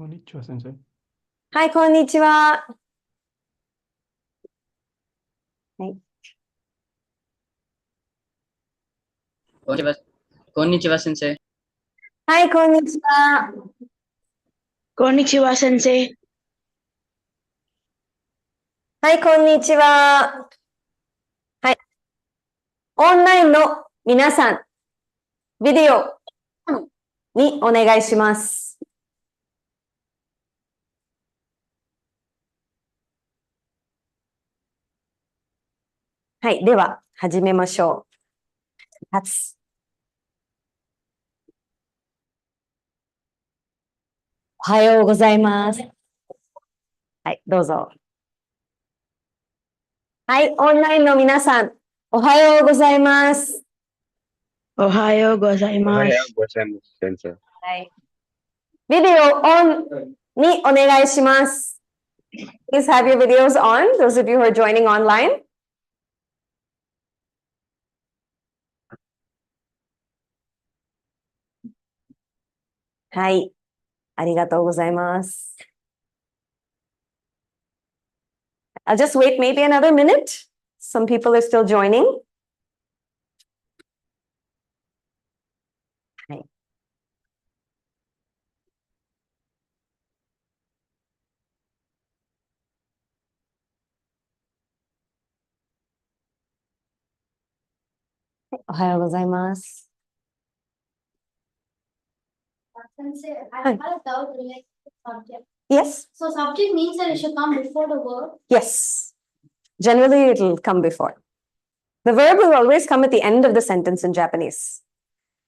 こんにちは、先生。はい、こんにちは。はい。こんにちは、先生。はい、こんにちは。こんにちは、先生。はい、こんにちは。はい。オンラインの皆さん、ビデオにお願いします。はい、では始めましょう。おはようございます。はい、どうぞ。はい、オンラインの皆さん、おはようございます。おはようございます。先生。はい。ビデオオンにお願いします。Please have your videos on, those of you who are joining online. はい、ありがとうございます。I'll just wait maybe another minute. Some people are still joining. はい。おはようございます。Sensei, I had a doubt related to subject. Yes? So subject means that it should come before the verb. Yes. Generally, it'll come before. The verb will always come at the end of the sentence in Japanese.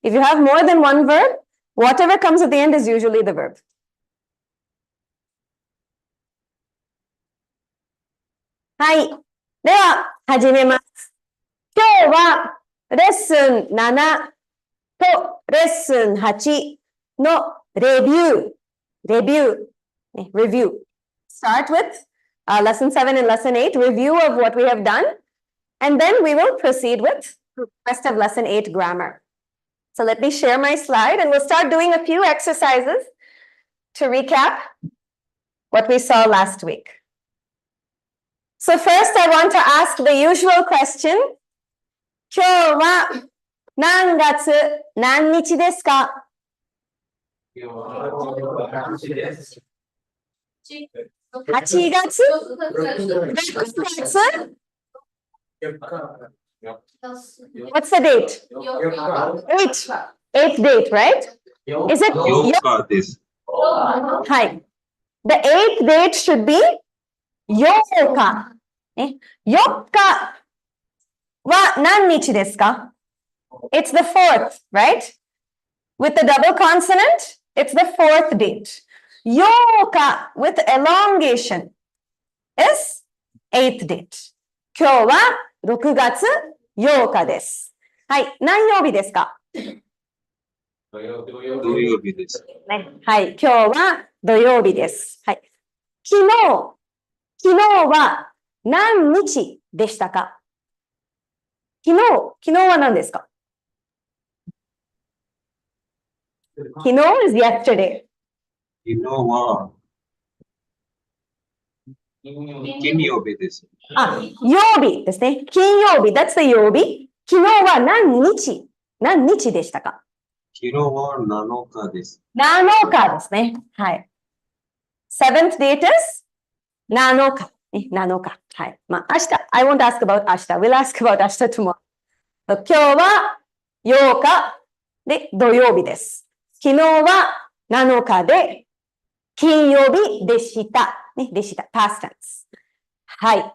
If you have more than one verb, whatever comes at the end is usually the verb. はい。では、始めます。今日はレッスン7とレッスン8のレビュー。Review. Start with lesson 7 and lesson 8, review of what we have done. And then we will proceed with the rest of lesson 8 grammar. So let me share my slide and we'll start doing a few exercises to recap what we saw last week. So first I want to ask the usual question. 今日は何月何日ですか？8月 What's the date? 8th date, right? Is it? 8日です。はい。The 8th date should be 8日。4日は何日ですか？ It's the 4th, right? With the double consonant, it's the 4th date. 8日 with elongation is 8th date. 今日は6月8日です。はい。何曜日ですか？土曜日です。はい。今日は土曜日です。はい。昨日は何日でしたか？昨日は何ですか？昨日 is yesterday. 昨日は金曜日です。曜日ですね。金曜日、that's the 曜日。昨日は何日でしたか？昨日は7日です。7日ですね。はい。7th date is 7日。7日。はい。まあ、明日、I won't ask about 明日。We'll ask about 明日 tomorrow. 今日は8日で土曜日です。昨日は7日で金曜日でした。でした。past tense. はい。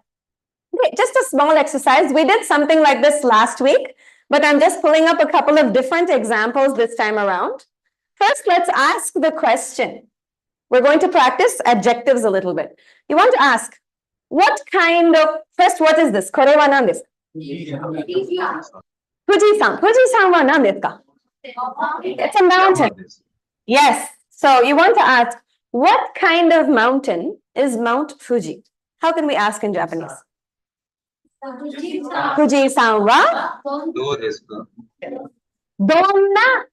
Just a small exercise. We did something like this last week, but I'm just pulling up a couple of different examples this time around. First, let's ask the question. We're going to practice adjectives a little bit. You want to ask, what kind of, first, what is this? これは何ですか？富士山は何ですか？ It's a mountain. Yes. So you want to ask, what kind of mountain is Mount Fuji? How can we ask in Japanese? 富士山はどうですか？どんな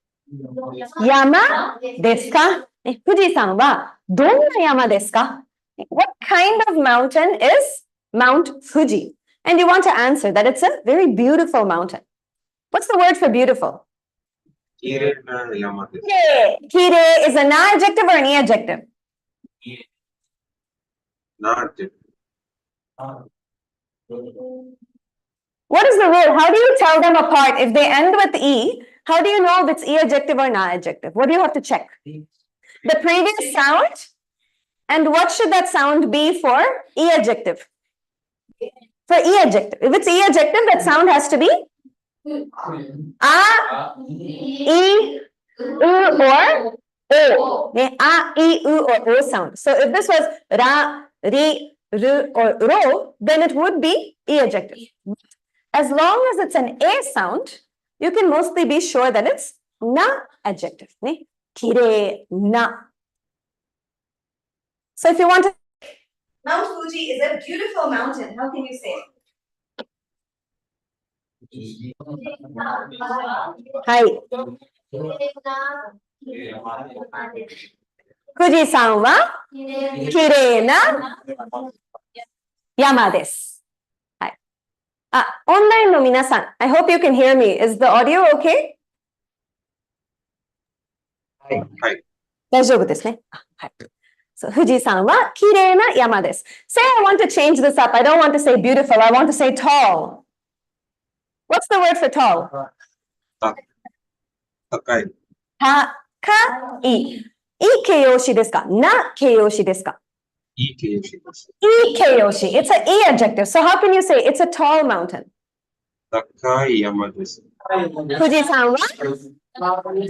山ですか？ね、富士山はどんな山ですか？ What kind of mountain is Mount Fuji? And you want to answer that it's a very beautiful mountain. What's the word for beautiful? 綺麗な山です。Kire is an adjective or an adjective? なんて。 What is the rule? How do you tell them apart? If they end with E, how do you know if it's E adjective or not adjective? What do you have to check? The previous sound? And what should that sound be for E adjective? For E adjective. If it's E adjective, that sound has to be A, E, U, or O. A, E, U, or O sound. So if this was Ra, Ri, Ru, or Ro, then it would be E adjective. As long as it's an A sound, you can mostly be sure that it's Na adjective. Kirei na. So if you want to, Mount Fuji is a beautiful mountain. How can you say it? Hi. Fuji-san wa kirei na yama desu. Online no minasan, I hope you can hear me. Is the audio okay? はい。大丈夫ですね。はい。So, 富士山は綺麗な山です。Say I want to change this up. I don't want to say beautiful. I want to say tall. What's the word for tall? 高い。高い。いい形容詞ですか？な形容詞ですか？いい形容詞です。いい形容詞。It's an E adjective. So how can you say it's a tall mountain? 高い山です。富士山は高い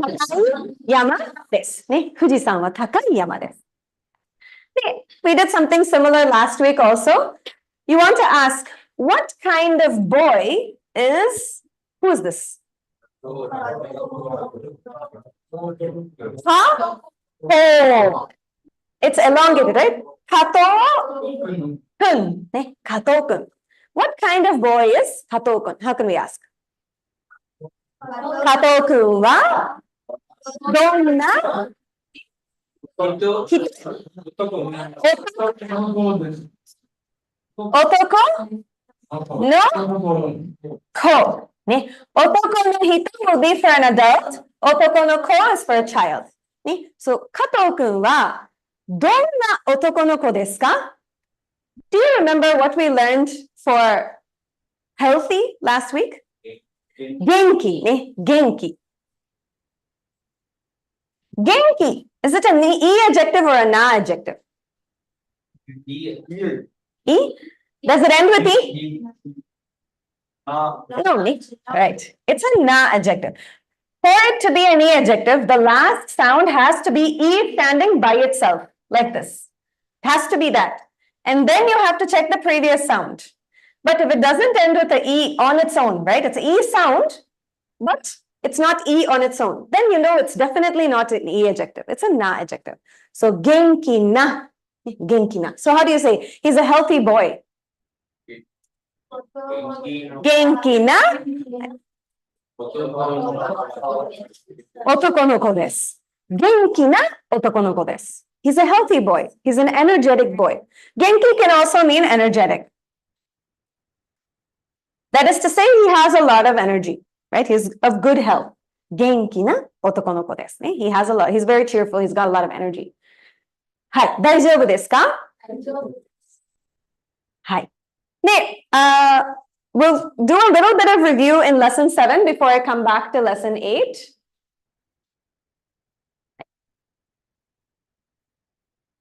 山です。ね。富士山は高い山です。で、we did something similar last week also. You want to ask, what kind of boy is, who is this? Huh? Oh, it's elongated, right? Kato kun. Kato kun. What kind of boy is Kato kun? How can we ask? Kato kun wa donna Otoko no ko. ね、男の人 will be for an adult. 男の子 is for a child. ね、そう、加藤くんはどんな男の子ですか？ Do you remember what we learned for healthy last week? 元気ね、元気。元気 is it an E adjective or a na adjective? E? Does it end with E? No, right. It's a na adjective. For it to be an E adjective, the last sound has to be E standing by itself, like this. It has to be that. And then you have to check the previous sound. But if it doesn't end with the E on its own, right? It's an E sound, but it's not E on its own. Then you know it's definitely not an E adjective. It's a na adjective. So, genki na. Genki na. So how do you say? He's a healthy boy. Genki na otoko no ko desu. Genki na otoko no ko desu. He's a healthy boy. He's an energetic boy. Genki can also mean energetic. That is to say, he has a lot of energy, right? He's of good health. Genki na otoko no ko desu. He has a lot. He's very cheerful. He's got a lot of energy. はい、大丈夫ですか？はい。で、we'll do a little bit of review in lesson 7 before I come back to lesson 8.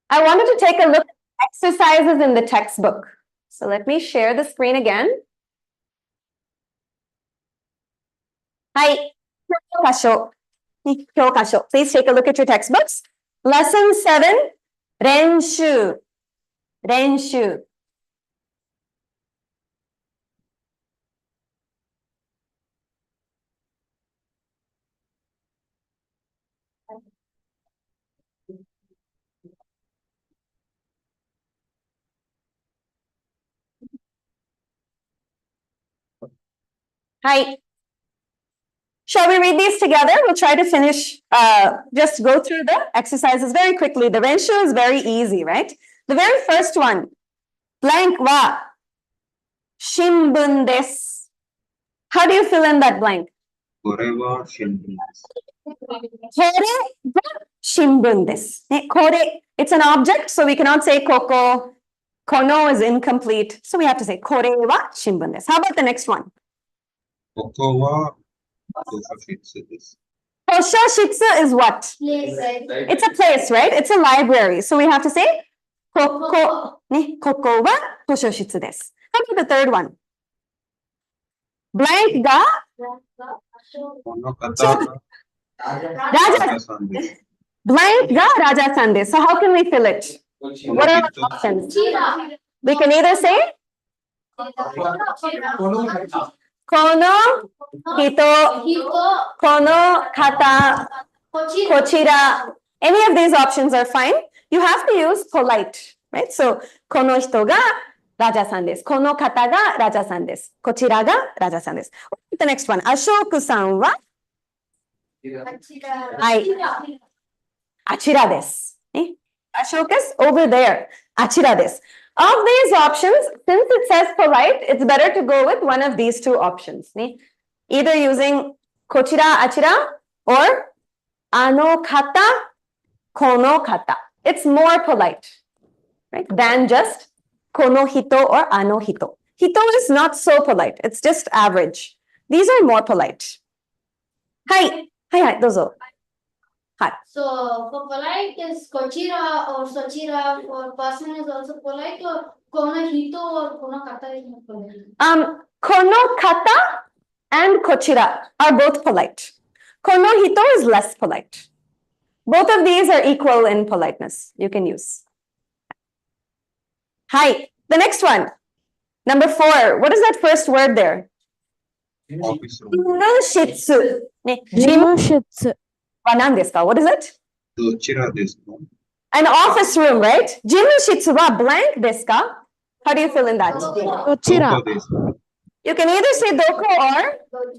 I wanted to take a look at exercises in the textbook. So let me share the screen again. はい。教科書。教科書。Please take a look at your textbooks. Lesson 7, 練習。練習。はい。Shall we read these together? We'll try to finish, just go through the exercises very quickly. The renshu is very easy, right? The very first one, blank wa shimbun desu. How do you fill in that blank? これは新聞です。これが新聞です。ね、これ it's an object, so we cannot say ここ。kono is incomplete, so we have to say これは新聞です。How about the next one? ここは図書室です。図書室 is what? Place, right? It's a place, right? It's a library. So we have to say ここ、ね、ここは図書室です。How about the third one? blank がこの方がラジラャジャさんです。 blank がラジャさんです。So how can we fill it? What are the options? Chira. We can either say この人、 Hito. この方、 Kochira. こちら。Any of these options are fine. You have to use polite, right? So この人がラジャさんです。この方がラジャさんです。こちらがラジャさんです。The next one. アショークさんは Achira. はい。あちらです。ね、アショーク is over there. あちらです。Of these options, since it says polite, it's better to go with one of these two options. ね、either using こちら、あちら or あの方、この方。It's more polite, right? Than just この人 or あの人。人 is not so polite. It's just average. These are more polite. はい。はいはい、どうぞ。はい。 So for polite is kochira or sochira. For person is also polite. Or kono hito or kono kata is not polite. この方 and こちら are both polite. この人 is less polite. Both of these are equal in politeness. You can use. Hi. The next one. Number 4. What is that first word there? オフィス事務室。ね、事務室は何ですか? What is it? どちらですか An office room, right? 事務室は blank ですか? How do you fill in that? どちらどこですか You can either say どこ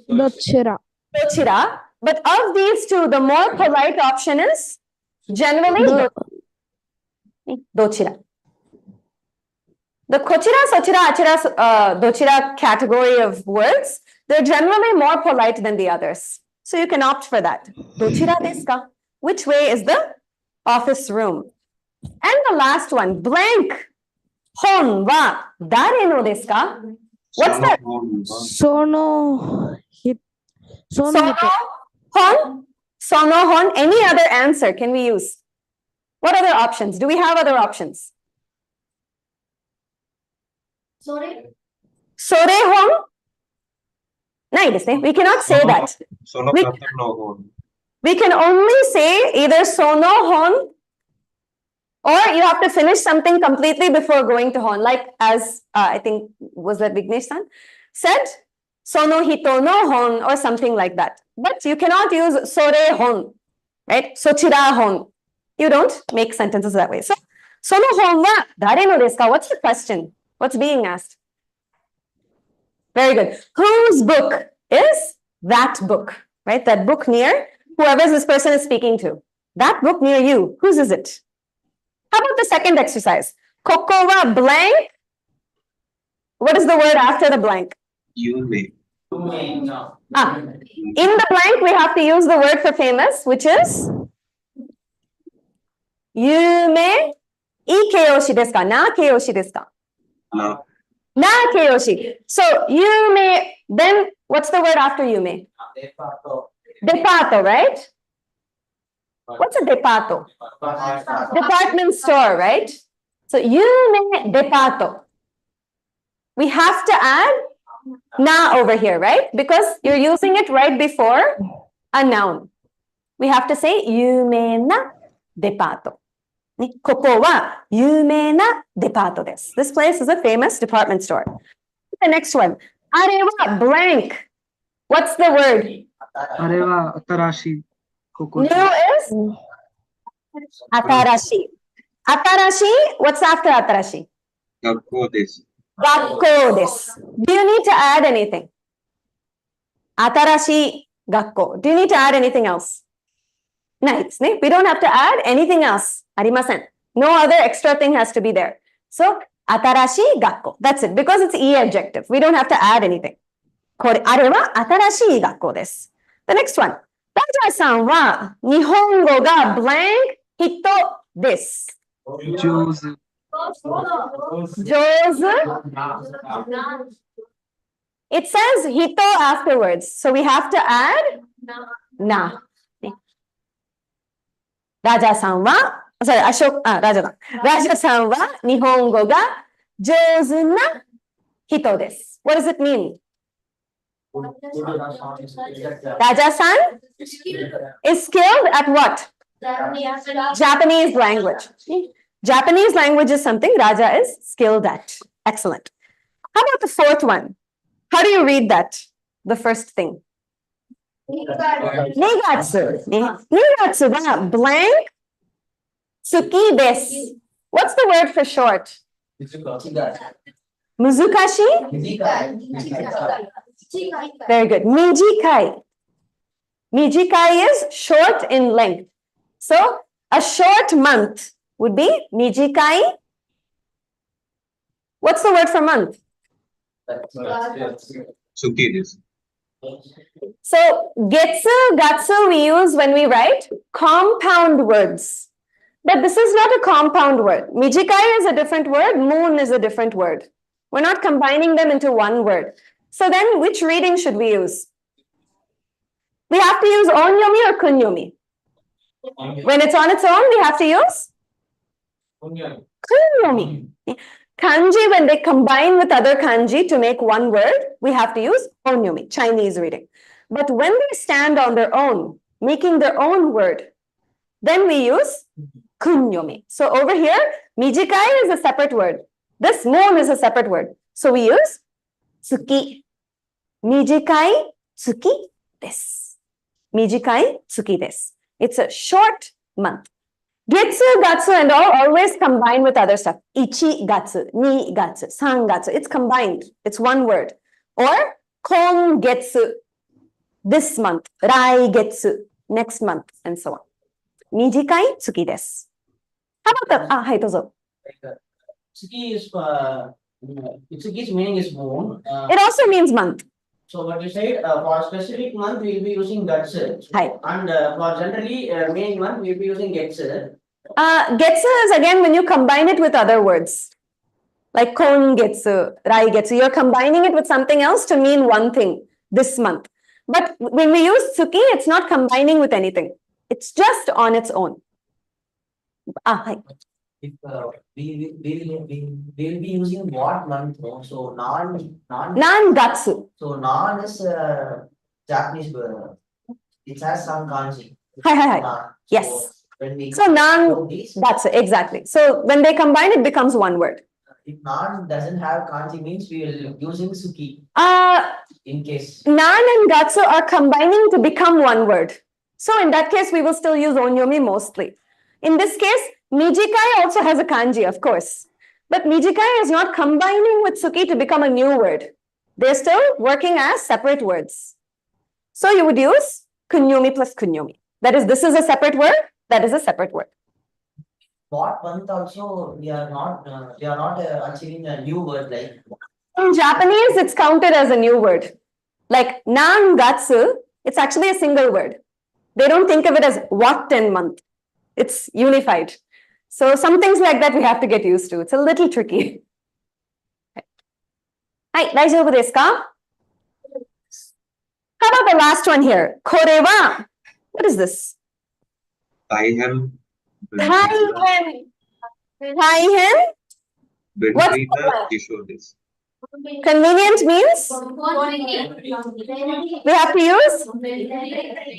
or どちらどちら. But of these two, the more polite option is generally どちら. The こちら、そちら、あちら、どちら category of words, they're generally more polite than the others. So you can opt for that. どちらですか? Which way is the office room? And the last one, blank. 本は誰のですか? What's that? その本はその本? Any other answer can we use? What other options? Do we have other options? Sorry. それ本? ないですね. We cannot say that. その方の本 We can only say either その本 or you have to finish something completely before going to hon. Like as I think was that Vignesh-san said, その人の本 or something like that. But you cannot use それ本, right? そちら本. You don't make sentences that way. So その本は誰のですか? What's the question? What's being asked? Very good. Whose book is that book? Right? That book near whoever this person is speaking to. That book near you. Whose is it? How about the second exercise? ここは blank. What is the word after the blank? 有名 In the blank, we have to use the word for famous, which is 有名. いい形容詞ですか? な形容詞ですか? な Na keyoshi. So yume, then what's the word after yume? Depato, right? What's a depato? Department store, right? So yume depato. We have to add na over here, right? Because you're using it right before a noun. We have to say yume na depato. ここは有名なデパートです。This place is a famous department store. The next one. あれは blank. What's the word? あれは新しい。ここ New is? 新しい。新しい What's after 新しい? 学校です。学校です。Do you need to add anything? 新しい Gakko. Do you need to add anything else? Nice. Ne? We don't have to add anything else. Arimasen. No other extra thing has to be there. So, atarashi gakko. That's it. Because it's E adjective. We don't have to add anything. Kore, are wa atarashi gakko desu. The next one. Raja-san wa Nihongo ga blank hito desu. Choose. Jozu. It says hito afterwards. So we have to add na. Raja-san wa, sorry, Raja-san. Raja-san wa Nihongo ga jouzu na hito desu. What does it mean? Raja-san is skilled at what? Japanese language. Japanese language is something Raja is skilled at. Excellent. How about the fourth one? How do you read that? The first thing. Nigatsu. Nigatsu wa blank tsuki desu. What's the word for short? Muzukashi? Very good. Mijikai. Mijikai is short in length. So, a short month would be mijikai. What's the word for month? Tsuki desu. So, getsu, gatsu we use when we write compound words. But this is not a compound word. Mijikai is a different word. Moon is a different word. We're not combining them into one word. So then, which reading should we use? We have to use onyomi or kunyomi. When it's on its own, we have to use kunyomi. Kanji, when they combine with other kanji to make one word, we have to use onyomi, Chinese reading. But when they stand on their own, making their own word, then we use kunyomi. So over here, mijikai is a separate word. This moon is a separate word. So we use tsuki. Mijikai tsuki desu. Mijikai tsuki desu. It's a short month. Getsu, gatsu, and all always combine with other stuff. Ichi gatsu, ni gatsu, san gatsu. It's combined. It's one word. Or kon getsu, this month. Rai getsu, next month, and so on. Mijikai tsuki desu. How about the hai dozo. Tsuki is Tsuki's meaning is moon. It also means month. So what you said, for specific month we will be using gatsu. Hai. And for generally main month we will be using getsu. Getsu is again when you combine it with other words. Like kon getsu, rai getsu. You're combining it with something else to mean one thing this month. But when we use tsuki, it's not combining with anything. It's just on its own. Hai. If we will be using what month? So Nan-gatsu. So non is Japanese word. It has some kanji. Hai. Nan. Yes. So when we So nan-gatsu, exactly. So when they combine, it becomes one word. if nan doesn't have kanji means we will using suki in case. Nan and gatsu are combining to become one word. So in that case, we will still use onyomi mostly. In this case, mijikai also has a kanji, of course. But mijikai is not combining with suki to become a new word. They're still working as separate words. So you would use kunyomi plus kunyomi. That is, this is a separate word, that is a separate word. What month also we are not achieving a new word like. In Japanese, it's counted as a new word. Like nan-gatsu, it's actually a single word. They don't think of it as what and month. It's unified. So some things like that we have to get used to. It's a little tricky. Hai, daijoubu desu ka? How about the last one here? Kore wa, what is this? Taihen. Taihen. What's the Bendrita Kisho desu. Convenient means we have to use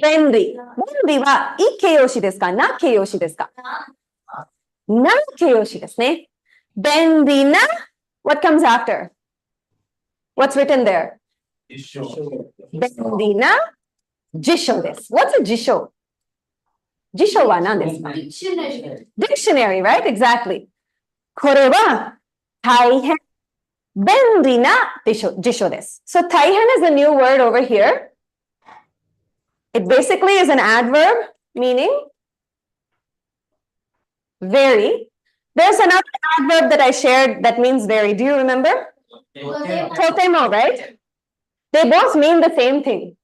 benri. Benri wa I keiyoshi desu ka? Na keiyoshi desu ka? Na keiyoshi desu ne. Benri na, what comes after? What's written there? Benri na jisho desu. What's a jisho? Jisho wa nan desu ka? Dictionary, right? Exactly. Kore wa taihen benri na jisho desu. So taihen is a new word over here. It basically is an adverb meaning very. There's another adverb that I shared that means very. Do you remember? Totemo, right? They both mean the same thing.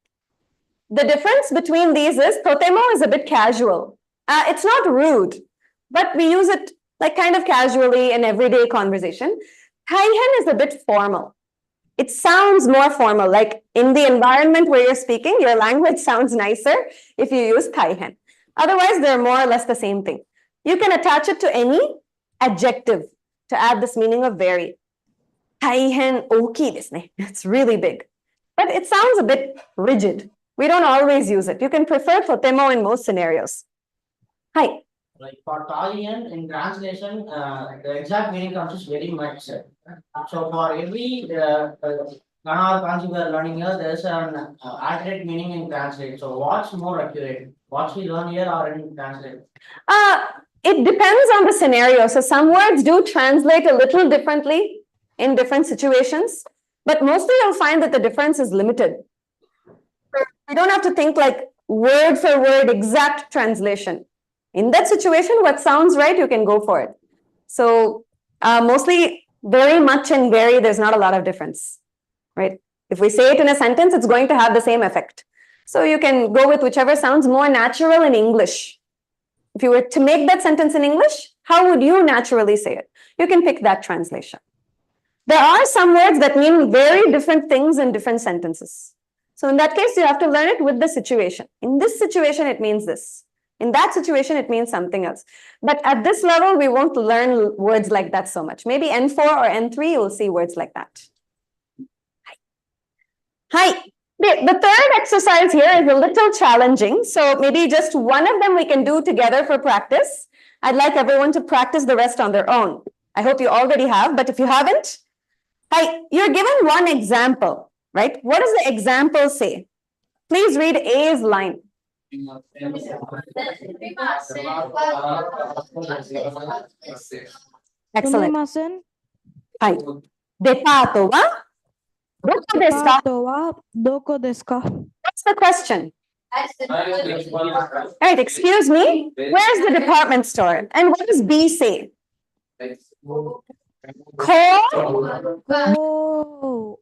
The difference between these is totemo is a bit casual. It's not rude, but we use it like kind of casually in everyday conversation. Taihen is a bit formal. It sounds more formal, like in the environment where you're speaking, your language sounds nicer if you use taihen. Otherwise, they're more or less the same thing. You can attach it to any adjective to add this meaning of very. Taihen oki desu ne. It's really big. But it sounds a bit rigid. We don't always use it. You can prefer totemo in most scenarios. Hi. Like for Talian in translation, the exact meaning comes is very much. So for every Kannada concept we are learning here, there's an accurate meaning in translate. So what's more accurate? What we learn here or in translate? It depends on the scenario. So some words do translate a little differently in different situations, but mostly you'll find that the difference is limited. You don't have to think like word for word exact translation. In that situation, what sounds right, you can go for it. So mostly very much and very, there's not a lot of difference, right? If we say it in a sentence, it's going to have the same effect. So you can go with whichever sounds more natural in English. If you were to make that sentence in English, how would you naturally say it? You can pick that translation. There are some words that mean very different things in different sentences. So in that case, you have to learn it with the situation. In this situation, it means this. In that situation, it means something else. But at this level, we won't learn words like that so much. Maybe N4 or N3, you'll see words like that. Hi. The third exercise here is a little challenging. So maybe just one of them we can do together for practice. I'd like everyone to practice the rest on their own. I hope you already have, but if you haven't, hi, you're given one example, right? What does the example say? Please read A's line. Excellent. すみません。はい。デパートはどこですか？デパートはどこですか？ What's the question? All right, excuse me. Where's the department store? And what does B say? Ko? お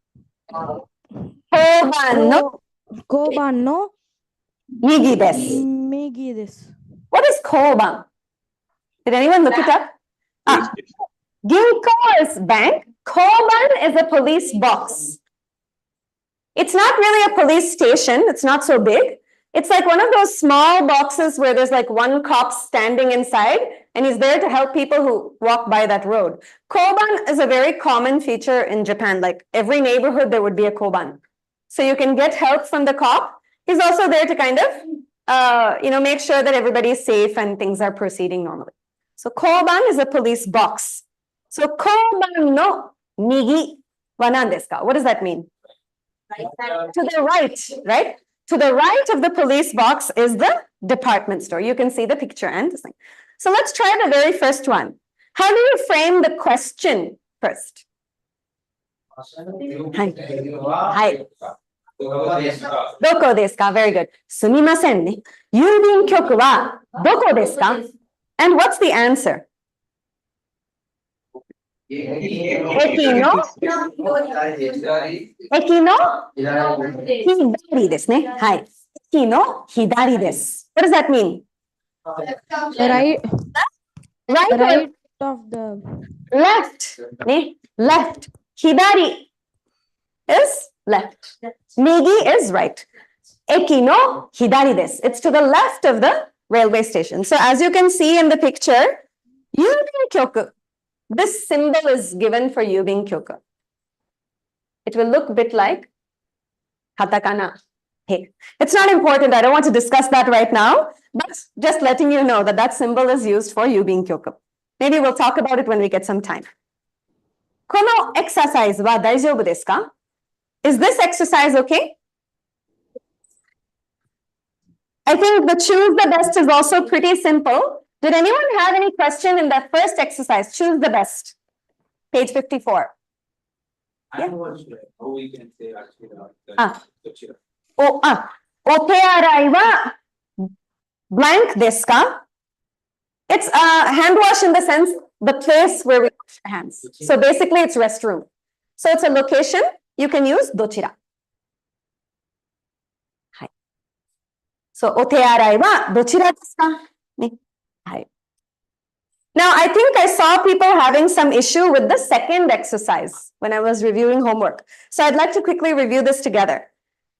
交番の交番の右です。右です。 What is 交番? Did anyone look it up? Ginko is bank. 交番 is a police box. It's not really a police station. It's not so big. It's like one of those small boxes where there's like one cop standing inside and he's there to help people who walk by that road. Koban is a very common feature in Japan. Like every neighborhood, there would be a koban. So you can get help from the cop. He's also there to kind of, make sure that everybody is safe and things are proceeding normally. So koban is a police box. So koban no migi wa nan desu ka? What does that mean? To the right, right? To the right of the police box is the department store. You can see the picture and this thing. So let's try the very first one. How do you frame the question first? Hi. Doko desu ka? Very good. Sumimasen ne. Yubin kyoku wa doko desu ka? And what's the answer? Eki no? Eki no? Hidari desu ne. Hai. Eki no hidari desu. What does that mean? Right, Right or right of the left? Ne? Left. Hidari is left. Migi is right. Eki no hidari desu. It's to the left of the railway station. So as you can see in the picture, Yubin kyoku. This symbol is given for Yubin kyoku. It will look a bit like katakana. Hey, it's not important. I don't want to discuss that right now, but just letting you know that that symbol is used for Yubin kyoku. Maybe we'll talk about it when we get some time. Kono exercise wa daijoubu desu ka? Is this exercise okay? I think the choose the best is also pretty simple. Did anyone have any question in that first exercise? Choose the best. Page 54. I know how we can say actually. Ote arai wa blank desu ka? It's hand wash in the sense the place where we wash our hands. So basically it's restroom. So it's a location. You can use dochira. Hai. So ote arai wa dochira desu ka? Ne. Hai. Now, I think I saw people having some issue with the second exercise when I was reviewing homework. So I'd like to quickly review this together.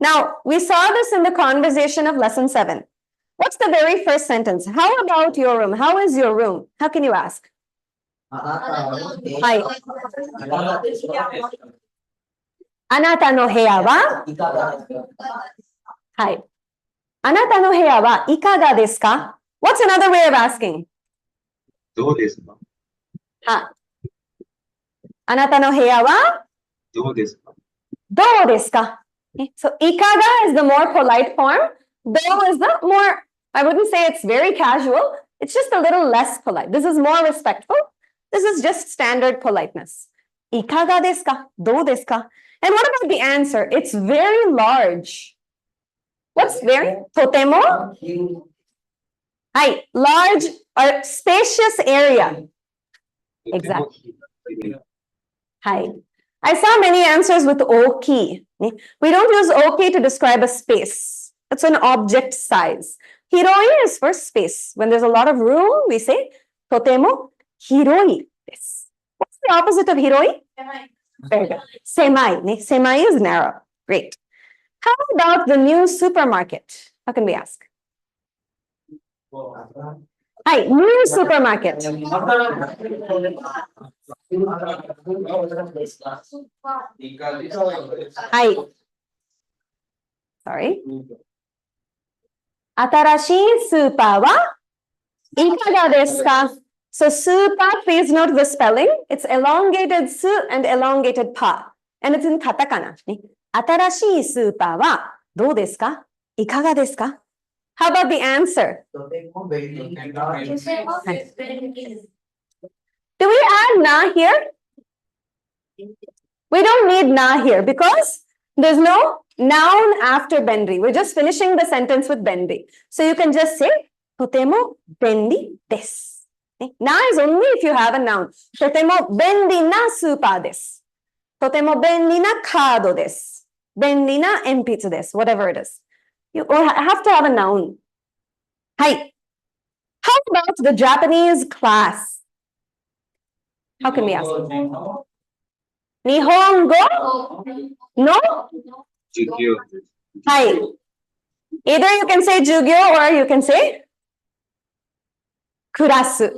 Now, we saw this in the conversation of lesson 7. What's the very first sentence? How about your room? How is your room? How can you ask? Hi. Anata no heya wa? Hi. Anata no heya wa ikaga desu ka? What's another way of asking? どうですか Ha. Anata no heya wa? どうですか Do desu ka? Okay, so ikaga is the more polite form. Do is the more, I wouldn't say it's very casual. It's just a little less polite. This is more respectful. This is just standard politeness. Ikaga desu ka? Do desu ka? And what about the answer? It's very large. What's very? Totemo? Hi, large or spacious area. Exactly. Hi. I saw many answers with oki. We don't use oki to describe a space. It's an object size. Hiroi is for space. When there's a lot of room, we say totemo hiroi desu. What's the opposite of hiroi? Very good. Semai. Semai is narrow. Great. How about the new supermarket? How can we ask? Hi, new supermarket. Hi. Sorry. Atarashii super wa ikaga desu ka? So super, please note the spelling. It's elongated su and elongated pa. And it's in katakana. Atarashii super wa dou desu ka? Ikaga desu ka? How about the answer? Do we add na here? We don't need na here because there's no noun after benri. We're just finishing the sentence with benri. So you can just say, totemo benri desu. Na is only if you have a noun. Totemo benri na super desu. Totemo benri na kaado desu. Benri na enpitsu desu. Whatever it is. You have to have a noun. Hi. How about the Japanese class? How can we ask? Nihongo no? 授業 Hi. Either you can say jugyo or you can say kurasu.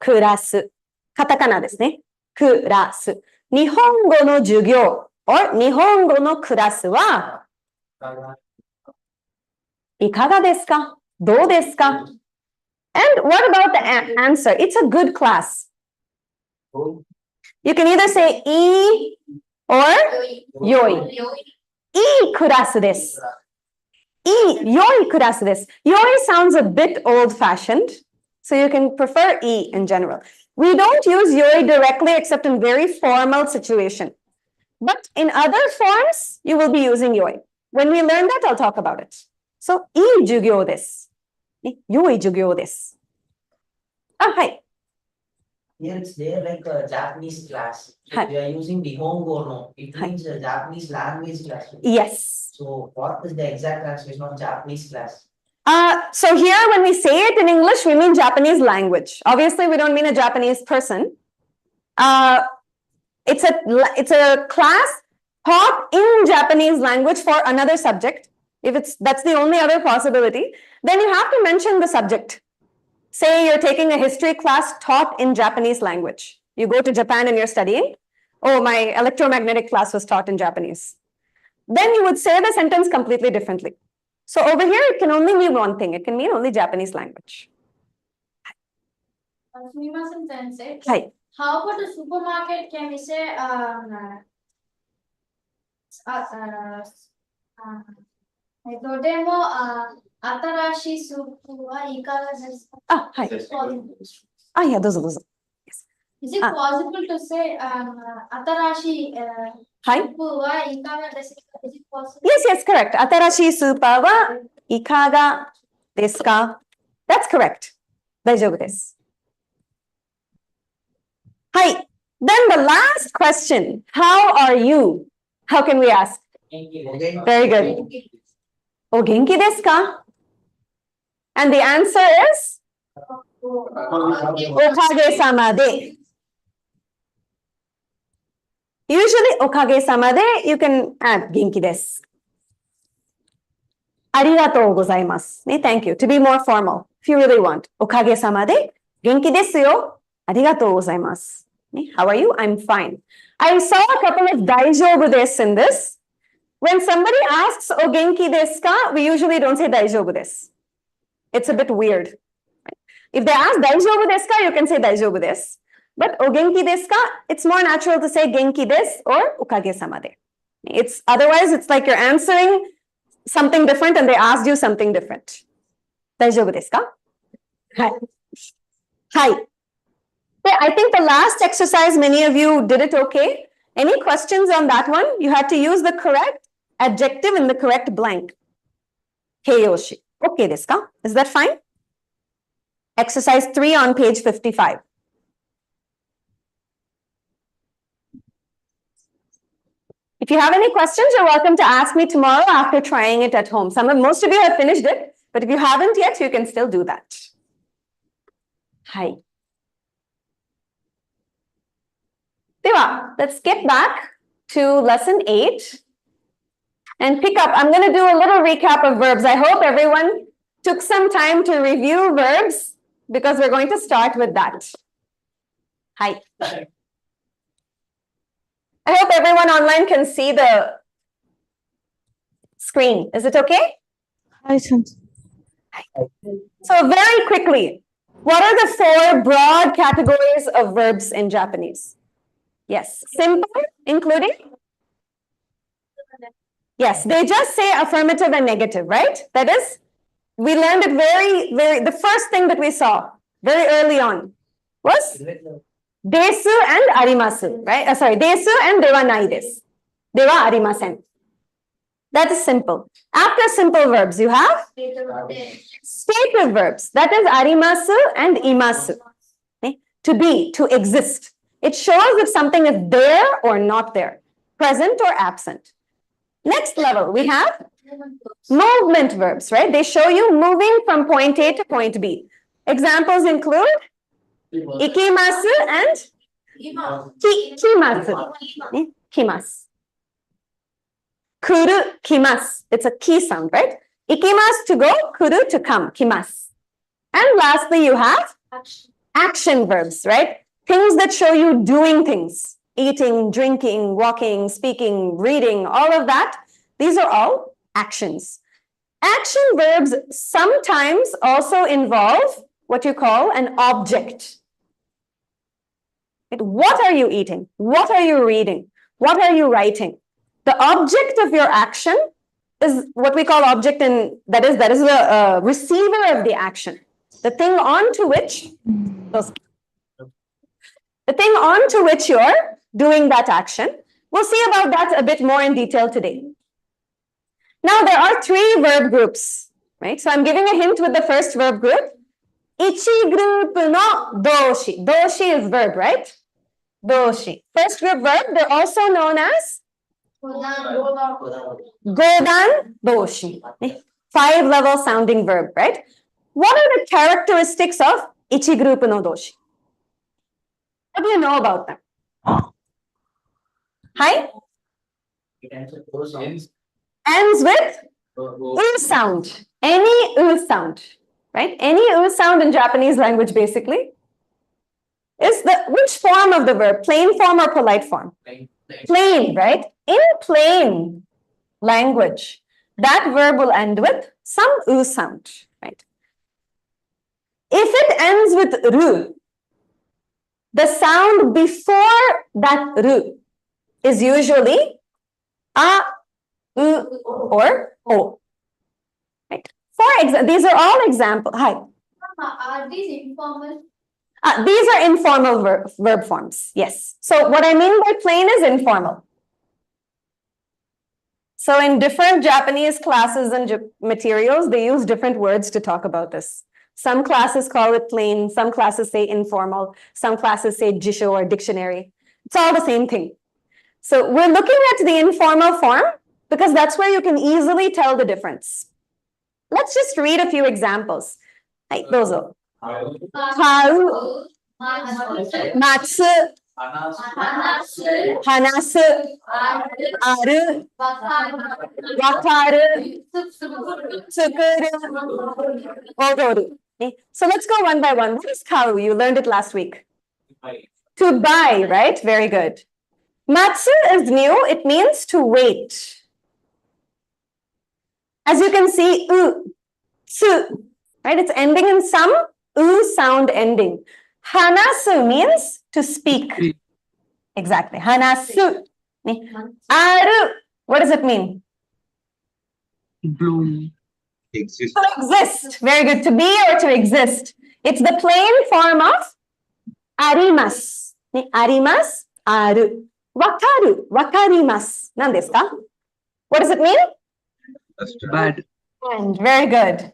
Kurasu. Katakana desu ne. Kurasu. Nihongo no jugyo or Nihongo no kurasu wa ikaga desu ka? Do desu ka? And what about the answer? It's a good class. You can either say I or yoi. I kurasu desu. I yoi kurasu desu. Yoi sounds a bit old-fashioned, so you can prefer I in general. We don't use yoi directly except in very formal situation. But in other forms, you will be using yoi. When we learn that, I'll talk about it. So, I jugyo desu. Yoi jugyo desu. Ah, hi. Here it's there like a Japanese class. So Hi. we are using the Nihongo no. It Hi. means a Japanese language class. Yes. So what is the exact translation of Japanese class? So here, when we say it in English, we mean Japanese language. Obviously, we don't mean a Japanese person. It's a class taught in Japanese language for another subject. If that's the only other possibility, then you have to mention the subject. Say you're taking a history class taught in Japanese language. You go to Japan and you're studying. Oh, my electromagnetic class was taught in Japanese. Then you would say the sentence completely differently. So over here, it can only mean one thing. It can mean only Japanese language. Sensei. Hi. How about the supermarket? Can we say totemo atarashi supu wa ikaga desu ka? Ah, hi. Ah, yeah, those. Yes. Is it possible to say Atarashi Hi. Supu wa ikaga desu ka? Is it possible? Yes, correct. Atarashi supa wa ikaga desu ka? That's correct. Daijoubu desu. Hi. Then the last question. How are you? How can we ask? Very good. O genki desu ka? And the answer is okage-sama de. Usually okage-sama de, you can add genki desu. Arigatou gozaimasu. Thank you. To be more formal, if you really want. Okage-sama de, genki desu yo. Arigatou gozaimasu. How are you? I'm fine. I saw a couple of daijoubu desu in this. When somebody asks o genki desu ka, we usually don't say daijoubu desu. It's a bit weird. If they ask daijoubu desu ka, you can say daijoubu desu. But o genki desu ka, it's more natural to say genki desu or okage-sama de. Otherwise, it's like you're answering something different and they asked you something different. Daijoubu desu ka? Hi. I think the last exercise, many of you did it okay. Any questions on that one? You had to use the correct adjective in the correct blank. Heiyoshi. Okay desu ka? Is that fine? Exercise 3 on page 55. If you have any questions, you're welcome to ask me tomorrow after trying it at home. Most of you have finished it, but if you haven't yet, you can still do that. Hi. Let's get back to lesson 8 and pick up. I'm going to do a little recap of verbs. I hope everyone took some time to review verbs because we're going to start with that. Hi. I hope everyone online can see the screen. Is it okay? Hi, Sans. So very quickly, what are the 4 broad categories of verbs in Japanese? Yes, simple, including? Yes, they just say affirmative and negative, right? That is, we learned it the first thing that we saw very early on was desu and arimasu, right? Desu and dewa nai desu. Dewa arimasen. That is simple. After simple verbs, you have stative verbs. That is arimasu and imasu. Okay? To be, to exist. It shows if something is there or not there, present or absent. Next level, we have movement verbs, right? They show you moving from point A to point B. Examples include ikimasu and kimasu. Kimasu. Kuru, kimasu. It's a ki sound, right? Ikimasu to go, kuru to come, kimasu. And lastly, you have action verbs, right? Things that show you doing things, eating, drinking, walking, speaking, reading, all of that. These are all actions. Action verbs sometimes also involve what you call an object. What are you eating? What are you reading? What are you writing? The object of your action is what we call object, and that is the receiver of the action. The thing onto which you're doing that action. We'll see about that a bit more in detail today. Now, there are 3 verb groups, right? So I'm giving a hint with the first verb group. Ichi group no doshi. Doshi is verb, right? Doshi. First group verb, they're also known as Godan doshi. 5-level sounding verb, right? What are the characteristics of ichi group no doshi? What do you know about them? Hi? Ends with u sound. Any u sound, right? Any u sound in Japanese language basically is which form of the verb? Plain form or polite form? Plain, right? In plain language, that verb will end with some u sound, right? If it ends with ru, the sound before that ru is usually a, u, or o. Right? For example, these are all examples. Hi. Are these informal? These are informal verb forms. Yes. So what I mean by plain is informal. So in different Japanese classes and materials, they use different words to talk about this. Some classes call it plain, some classes say informal, some classes say jisho or dictionary. It's all the same thing. So we're looking at the informal form because that's where you can easily tell the difference. Let's just read a few examples. Hai, dozo. Karu, matsu, hanasu, aru, wakaru, tsukuru, odoru. Okay, so let's go one by one. What is karu? You learned it last week. To buy, right? Very good. Matsu is new. It means to wait. As you can see, tsu, right? It's ending in some sound ending. Hanasu means to speak. Exactly. Hanasu. Aru, what does it mean? Bloom. Exist. To exist. Very good. To be or to exist. It's the plain form of arimasu. Arimasu, aru. Wakaru, wakarimasu. Nan desu ka? What does it mean? Bad. And very good.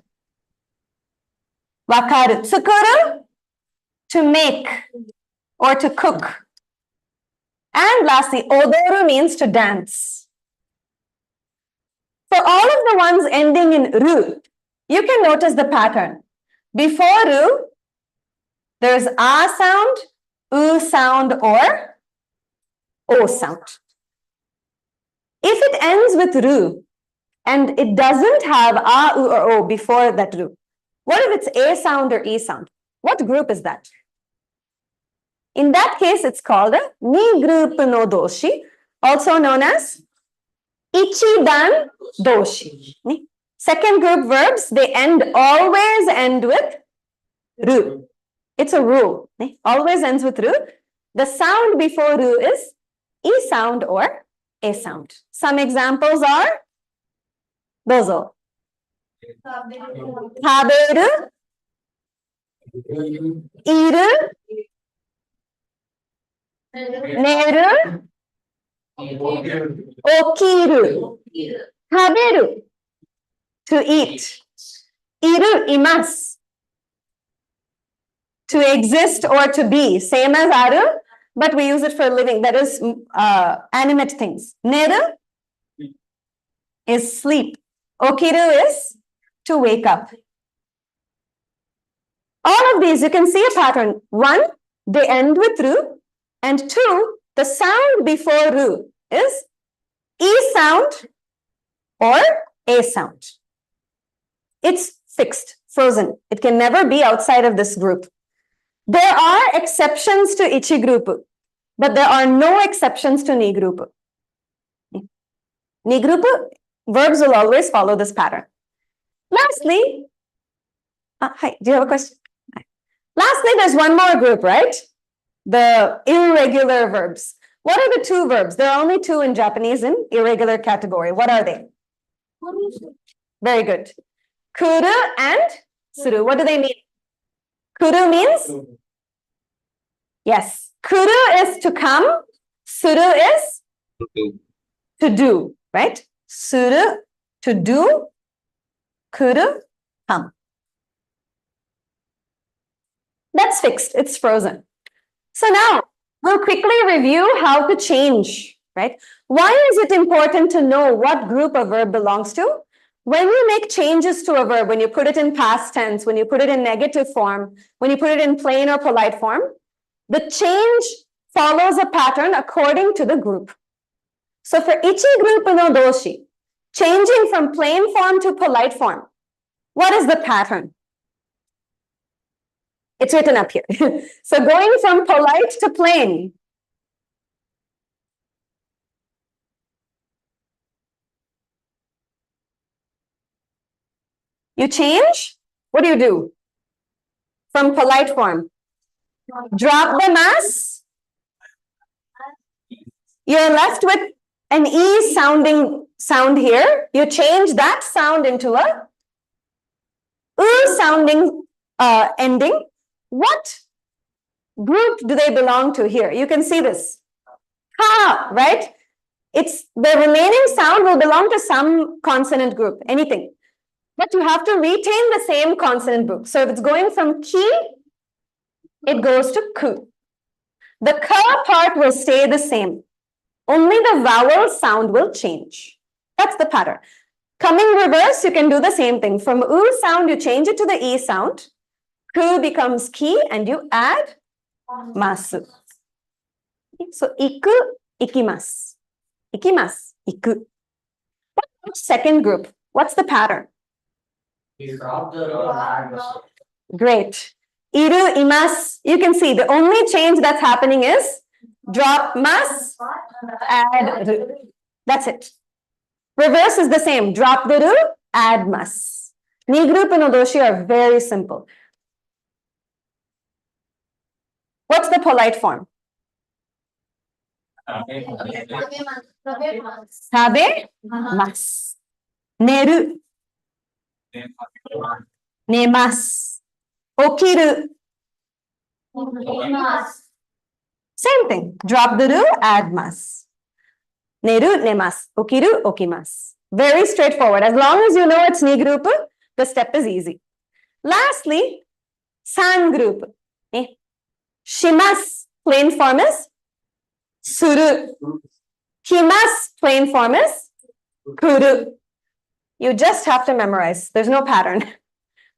Wakaru. Tsukuru, to make or to cook. And lastly, odoru means to dance. For all of the ones ending in ru, you can notice the pattern. Before ru, there's a sound, u sound, or o sound. If it ends with ru, and it doesn't have a, u, or o before that ru, what if it's a sound or e sound? What group is that? In that case, it's called a ni group no doshi, also known as ichidan doshi. Second group verbs, they always end with ru. It's a rule. Always ends with ru. The sound before ru is e sound or a sound. Some examples are dozo. Taberu, iru, neru, okiru, taberu, to eat, iru, imasu, to exist or to be, same as aru, but we use it for living, that is animate things. Neru is sleep, okiru is to wake up. All of these, you can see a pattern. One, they end with ru, and two, the sound before ru is e sound or a sound. It's fixed, frozen. It can never be outside of this group. There are exceptions to ichi group, but there are no exceptions to ni group. Ni group, verbs will always follow this pattern. Lastly, hi, do you have a question? Lastly, there's one more group, right? The irregular verbs. What are the two verbs? There are only two in Japanese in irregular category. What are they? Very good. Kuru and suru. What do they mean? Kuru means? Yes. Kuru is to come. Suru is to do, right? Suru, to do. Kuru, come. That's fixed. It's frozen. So now we'll quickly review how to change, right? Why is it important to know what group a verb belongs to? When you make changes to a verb, when you put it in past tense, when you put it in negative form, when you put it in plain or polite form, the change follows a pattern according to the group. So for ichi group no doshi, changing from plain form to polite form, what is the pattern? It's written up here. So going from polite to plain. You change, what do? From polite form. Drop the mass. You're left with an E sounding sound here. You change that sound into a U sounding ending. What group do they belong to here? You can see this. Ha, right? It's the remaining sound will belong to some consonant group, anything. But you have to retain the same consonant group. So if it's going from ki, it goes to ku. The ka part will stay the same. Only the vowel sound will change. That's the pattern. Coming reverse, you can do the same thing. From u sound, you change it to the e sound. Ku becomes ki and you add masu. So iku, ikimasu. Ikimasu, iku. Second group. What's the pattern? You drop the ru and add masu. Great. Iru, imas. You can see the only change that's happening is drop mas, add ru. That's it. Reverse is the same. Drop the ru, add mas. Ni group and odoshi are very simple. What's the polite form? Tabe, mas. Neru, nemasu. Okiru. Same thing. Drop the ru, add mas. Neru, nemasu. Okiru, okimasu. Very straightforward. As long as you know it's ni group, the step is easy. Lastly, san group. Shimasu, plain form is suru. Kimasu, plain form is kuru. You just have to memorize. There's no pattern.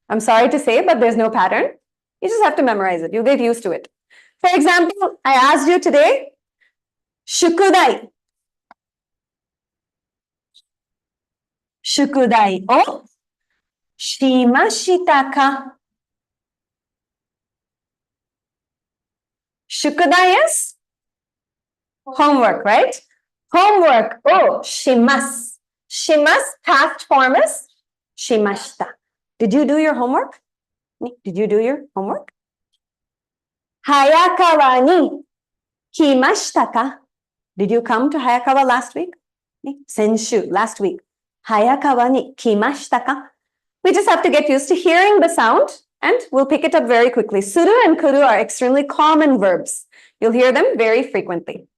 I'm sorry to say, but there's no pattern. You just have to memorize it. You'll get used to it. For example, I asked you today, shukudai. Shukudai o shimashita ka? Shukudai is homework, right? Homework. Oh, shimasu. Shimasu, past form is shimashita. Did you do your homework? Did you do your homework? Hayakawa ni kimashita ka? Did you come to Hayakawa last week? Senshu, last week. Hayakawa ni kimashita ka? We just have to get used to hearing the sound and we'll pick it up very quickly. Suru and kuru are extremely common verbs. You'll hear them very frequently.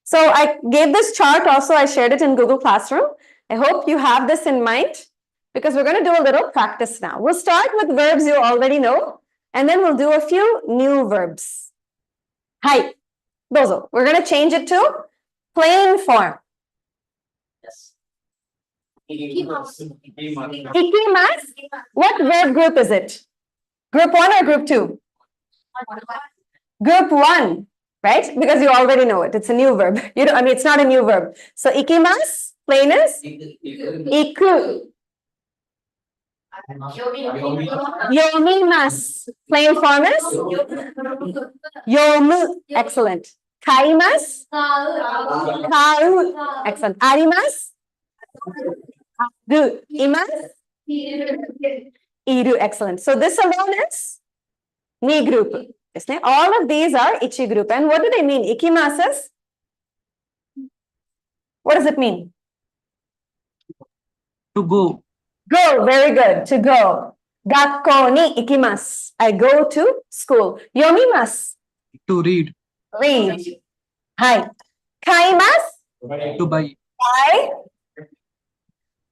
So I gave this chart also, I shared it in Google Classroom. I hope you have this in mind because we're going to do a little practice now. We'll start with verbs you already know, and then we'll do a few new verbs. Hai, dozo. We're going to change it to plain form. Yes. Ikimasu. Ikimasu. What verb group is it? Group 1 or group 2? Group 1. Right? Because you already know it. It's a new verb. You know, I mean, it's not a new verb. So, ikimasu, plain is iku. Yomimasu, plain form is yomu. Excellent. Kaimasu, kau. Excellent. Arimasu, aru. Imasu, iru. Excellent. So, this alone is ni group. All of these are ichi group. And what do they mean? Ikimasu is? What does it mean? To go. Go. Very good. To go. Gakko ni ikimasu. I go to school. Yomimasu. To read. Read. Hai. Kaimasu. To buy. Buy.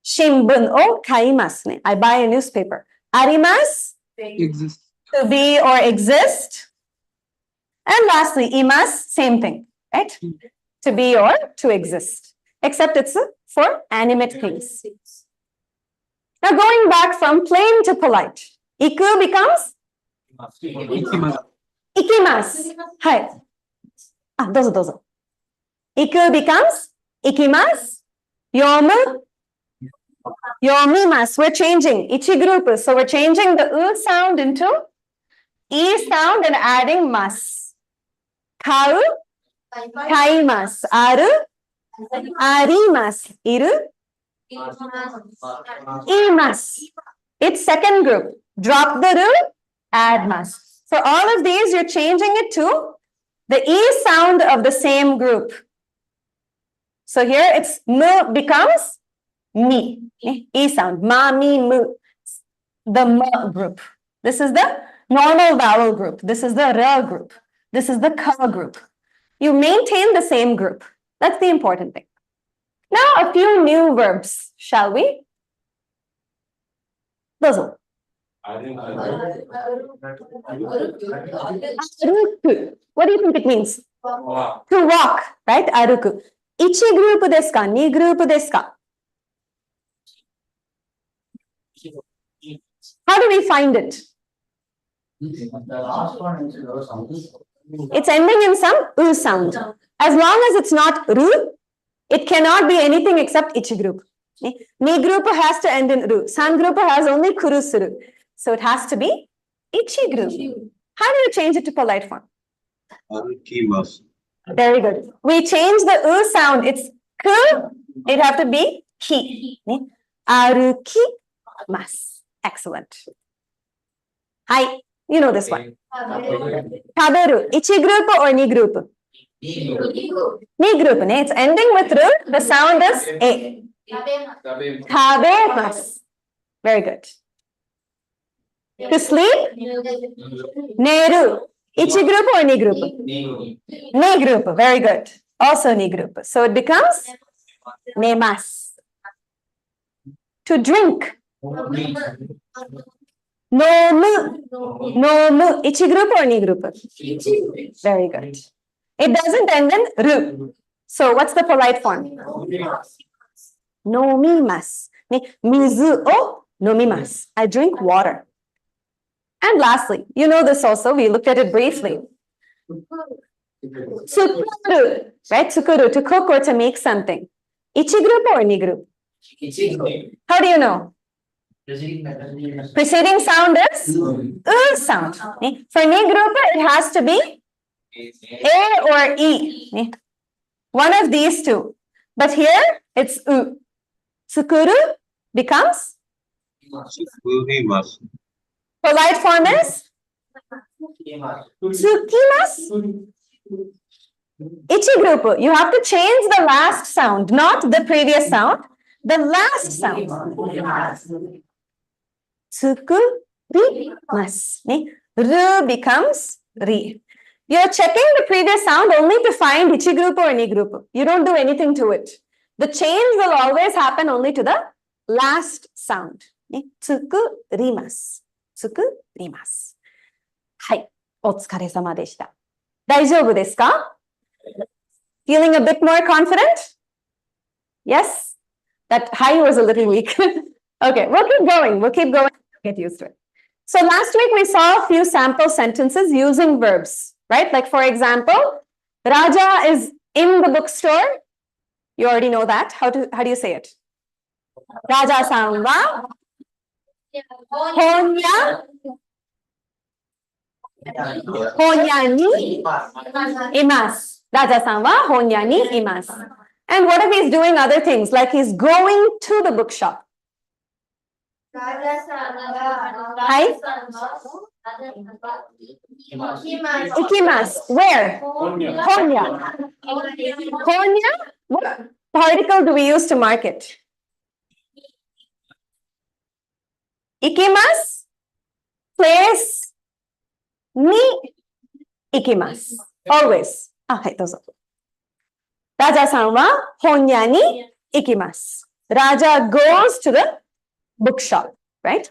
Shimbun o kaimasu. I buy a newspaper. Arimasu. Exist. To be or exist. And lastly, imasu, same thing, right? To be or to exist, except it's for animate things. Now going back from plain to polite, iku becomes Ikimasu. ikimasu. Hai. Dozo, dozo. Iku becomes ikimasu. Yomu. Yomimasu. We're changing ichi group. So we're changing the u sound into e sound and adding mas. Kau, kaimasu. Aru, arimasu. Iru, imasu. It's second group. Drop the ru, add mas. For all of these, you're changing it to the e sound of the same group. So here it's mu becomes mi. E sound. Ma, mi, mu. The ma group. This is the normal vowel group. This is the ra group. This is the ka group. You maintain the same group. That's the important thing. Now, a few new verbs, shall we? Those are. Aruku. What do you think it means? To walk, right? Aruku. Ichi group desu ka? Ni group desu ka? How do we find it? The last one is low sound. It's ending in some u sound. As long as it's not ru, it cannot be anything except ichi group. Ni group has to end in ru. San group has only kuru suru. So it has to be ichi group. How do you change it to polite form? Arukimasu. Very good. We change the u sound. It's ku. It have to be ki. Arukimasu. Excellent. Hi. You know this one. Taberu. Ichi group or ni group? Ni group. It's ending with ru. The sound is a. Tabemasu. Very good. To sleep? Neru. Ichi group or ni group? Ni group. Very good. Also ni group. So it becomes nemasu. To drink. Nomu. Nomu. Ichi group or ni group? Very good. It doesn't end in ru. So what's the polite form? Nomimasu. Mizu o nomimasu. I drink water. And lastly, you know this also, we looked at it briefly. Tsukuru, right? Tsukuru, to cook or to make something. Ichi group or ni group? How do you know? Preceding sound is u sound. For ni group, it has to be a or e. One of these two. But here, it's u. Tsukuru becomes? Tsukurimasu. Polite form is? Tsukimasu. Ichi group, you have to change the last sound, not the previous sound, the last sound. Tsukurimasu. Ru becomes ri. You're checking the previous sound only to find ichi group or ni group. You don't do anything to it. The change will always happen only to the last sound. Tsukurimasu. Tsukurimasu. Hai. Otsukaresama deshita. Daijoubu desu ka? Feeling a bit more confident? Yes? That hi was a little weak. Okay, we'll keep going. We'll keep going. Get used to it. So last week we saw a few sample sentences using verbs, right? Like for example, Raja is in the bookstore. You already know that. How do you say it? Raja-san wa honya ni imasu. Raja-san wa honya ni imasu. And what if he's doing other things, like he's going to the bookshop? Hi? Ikimasu. Where? Honya. Honya? What particle do we use to mark it? Ikimasu. Place. Ni. Ikimasu. Always. Hai, dozo. Raja-san wa honya ni ikimasu. Raja goes to the bookshop, right?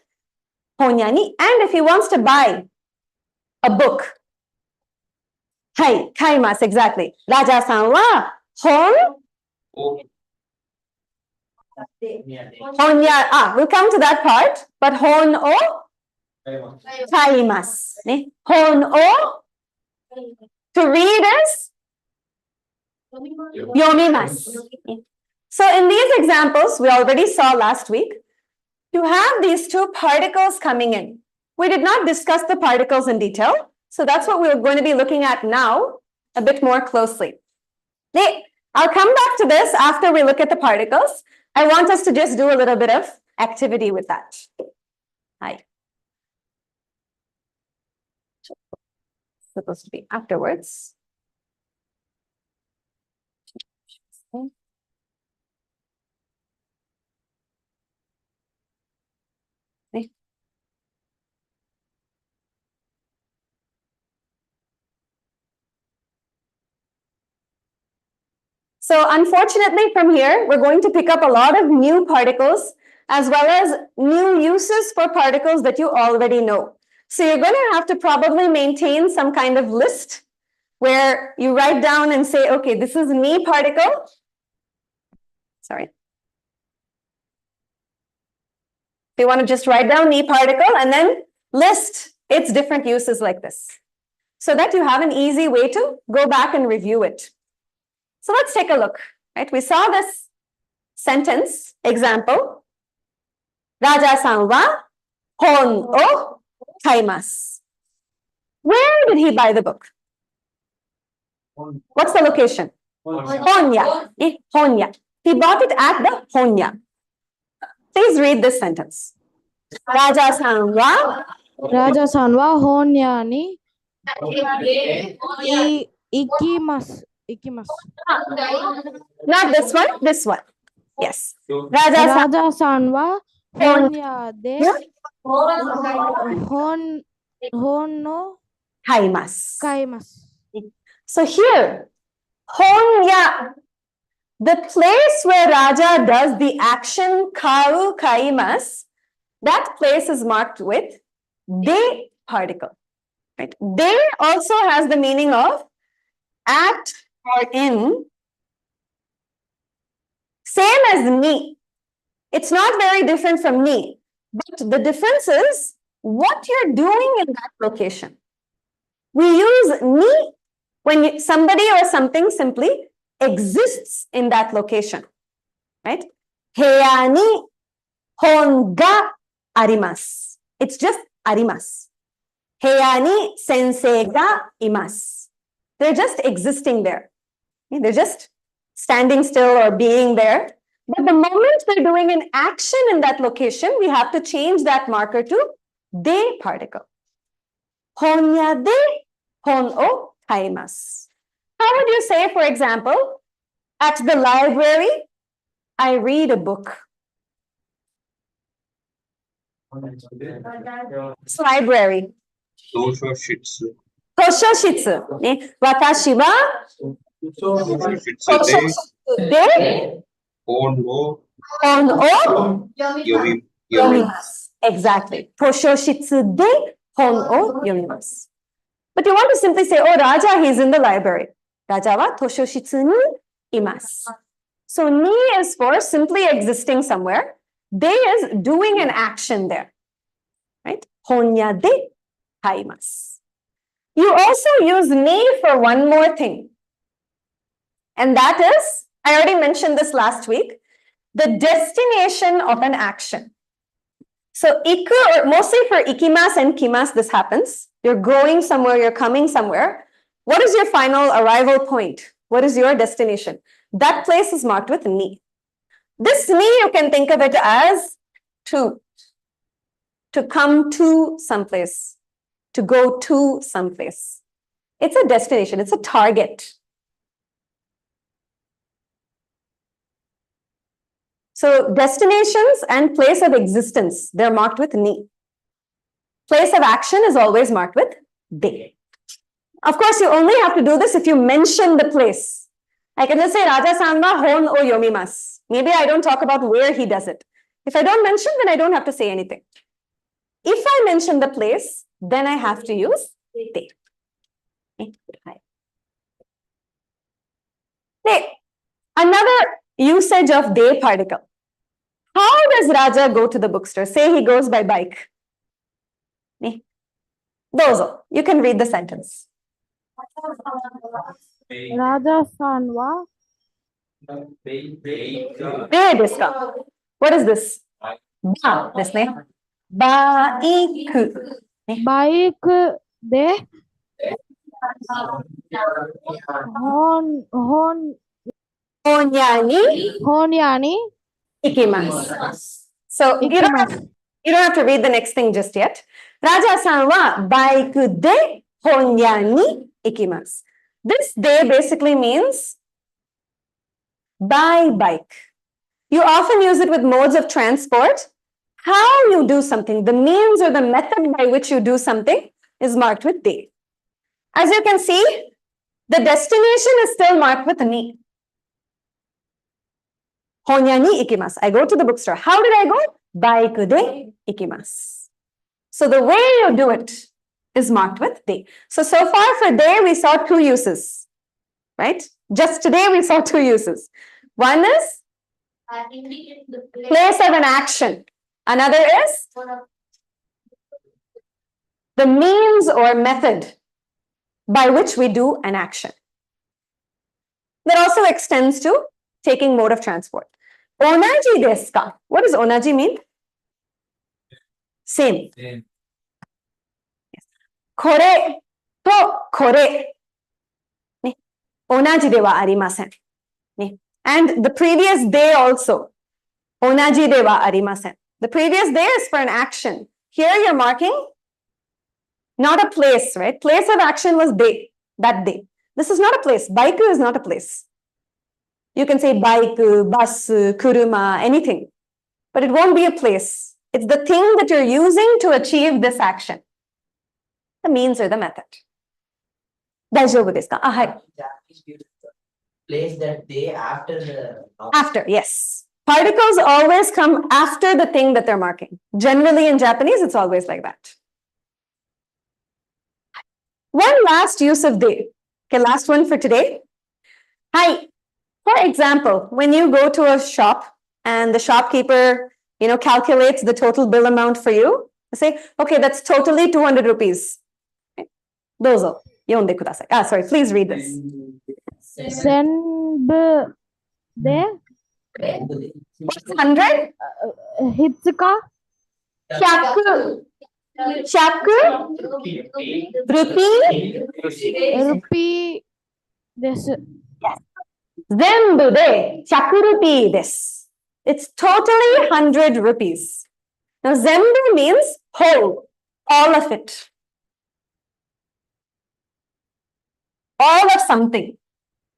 Honya ni. And if he wants to buy a book, hai, kaimasu, exactly. Raja-san wa honya, we'll come to that part, but hon o kaimasu. Hon o, to read is yomimasu. So in these examples, we already saw last week, you have these two particles coming in. We did not discuss the particles in detail, so that's what we're going to be looking at now a bit more closely. I'll come back to this after we look at the particles. I want us to just do a little bit of activity with that. Hi. Supposed to be afterwards. So unfortunately from here, we're going to pick up a lot of new particles as well as new uses for particles that you already know. So you're going to have to probably maintain some kind of list where you write down and say, okay, this is ni particle. Sorry. You want to just write down ni particle and then list its different uses like this, so that you have an easy way to go back and review it. So let's take a look, right? We saw this sentence example. Raja-san wa hon o kaimasu. Where did he buy the book? What's the location? Honya. Honya. He bought it at the Honya. Please read this sentence. Raja-san wa Raja-san wa honya ni ikimasu. Not this one, this one. Yes. Raja-san Raja-san wa honya de hon no kaimasu. kaimasu. So here, Honya, the place where Raja does the action kau kaimas, that place is marked with de particle. Right? De also has the meaning of at or in, same as ni. It's not very different from ni, but the difference is what you're doing in that location. We use ni when somebody or something simply exists in that location, right? Heya ni hon ga arimasu. It's just arimasu. Heya ni sensei ga imasu. They're just existing there. They're just standing still or being there. But the moment they're doing an action in that location, we have to change that marker to de particle. Honya de hon o kaimasu. How would you say, for example, at the library, I read a book. It's library. Toshoshitsu. Toshoshitsu. Watashi wa Toshoshitsu de hon o hon o yomimasu. yomimasu. Exactly. Toshoshitsu de hon o yomimasu. But you want to simply say, oh, Raja, he's in the library. Raja wa toshoshitsu ni imasu. So ni is for simply existing somewhere. De is doing an action there. Right? Honya de kaimasu. You also use ni for one more thing. And that is, I already mentioned this last week, the destination of an action. So iku, or mostly for ikimasu and kimasu, this happens. You're going somewhere, you're coming somewhere. What is your final arrival point? What is your destination? That place is marked with ni. This ni, you can think of it as to come to someplace, to go to someplace. It's a destination, it's a target. So destinations and place of existence, they're marked with ni. Place of action is always marked with de. Of course, you only have to do this if you mention the place. I can just say Raja-san wa hon o yomimasu. Maybe I don't talk about where he does it. If I don't mention, then I don't have to say anything. If I mention the place, then I have to use de. Okay. Another usage of de particle. How does Raja go to the bookstore? Say he goes by bike. Dozo, you can read the sentence. Raja-san wa What is this? Ba, this name. Baiku. bike de honya ni Ikimasu. So you ikimasu. don't have to read the next thing just yet. Raja-san wa baiku de honya ni ikimasu. This de basically means by bike. You often use it with modes of transport. How you do something, the means or the method by which you do something is marked with de. As you can see, the destination is still marked with ni. Honya ni ikimasu. I go to the bookstore. How did I go? Bike de ikimasu. So the way you do it is marked with de. So far for de, we saw two uses, right? Just today we saw two uses. One is indicate the place of an action. Another is the means or method by which we do an action. That also extends to taking mode of transport. Onaji desu ka? What does onaji mean? Same. Same. Kore to kore. Ne. Onaji de wa arimasen. Ne. And the previous day also. Onaji de wa arimasen. The previous day is for an action. Here you're marking not a place, right? Place of action was day, that day. This is not a place. Baiku is not a place. You can say baiku, bus, kuruma, anything. But it won't be a place. It's the thing that you're using to achieve this action. The means or the method. Daijoubu desu ka? Hai. Japanese people place that day after the. After, yes. Particles always come after the thing that they're marking. Generally in Japanese, it's always like that. One last use of de. Okay, last one for today. Hi. For example, when you go to a shop and the shopkeeper, calculates the total bill amount for you, say, okay, that's totally 200 rupees. Okay. Dozo, yonde kudasai. Sorry, please read this. Senbu de What's 100? Hitsuka Shaku. Shaku. Rupee. Rupee desu. Zenbu de shaku rupee desu. It's totally 100 rupees. Now, zenbu means whole, all of it. All of something,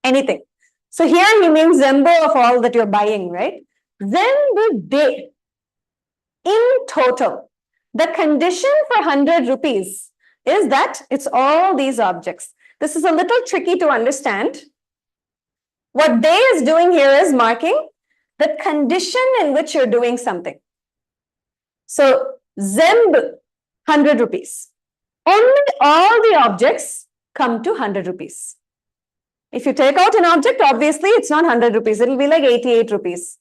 anything. So here he means zenbu of all that you're buying, right? Zenbu de, in total. The condition for 100 rupees is that it's all these objects. This is a little tricky to understand. What de is doing here is marking the condition in which you're doing something. So, zenbu, 100 rupees. Only all the objects come to 100 rupees. If you take out an object, obviously it's not 100 rupees. It'll be like 88 rupees.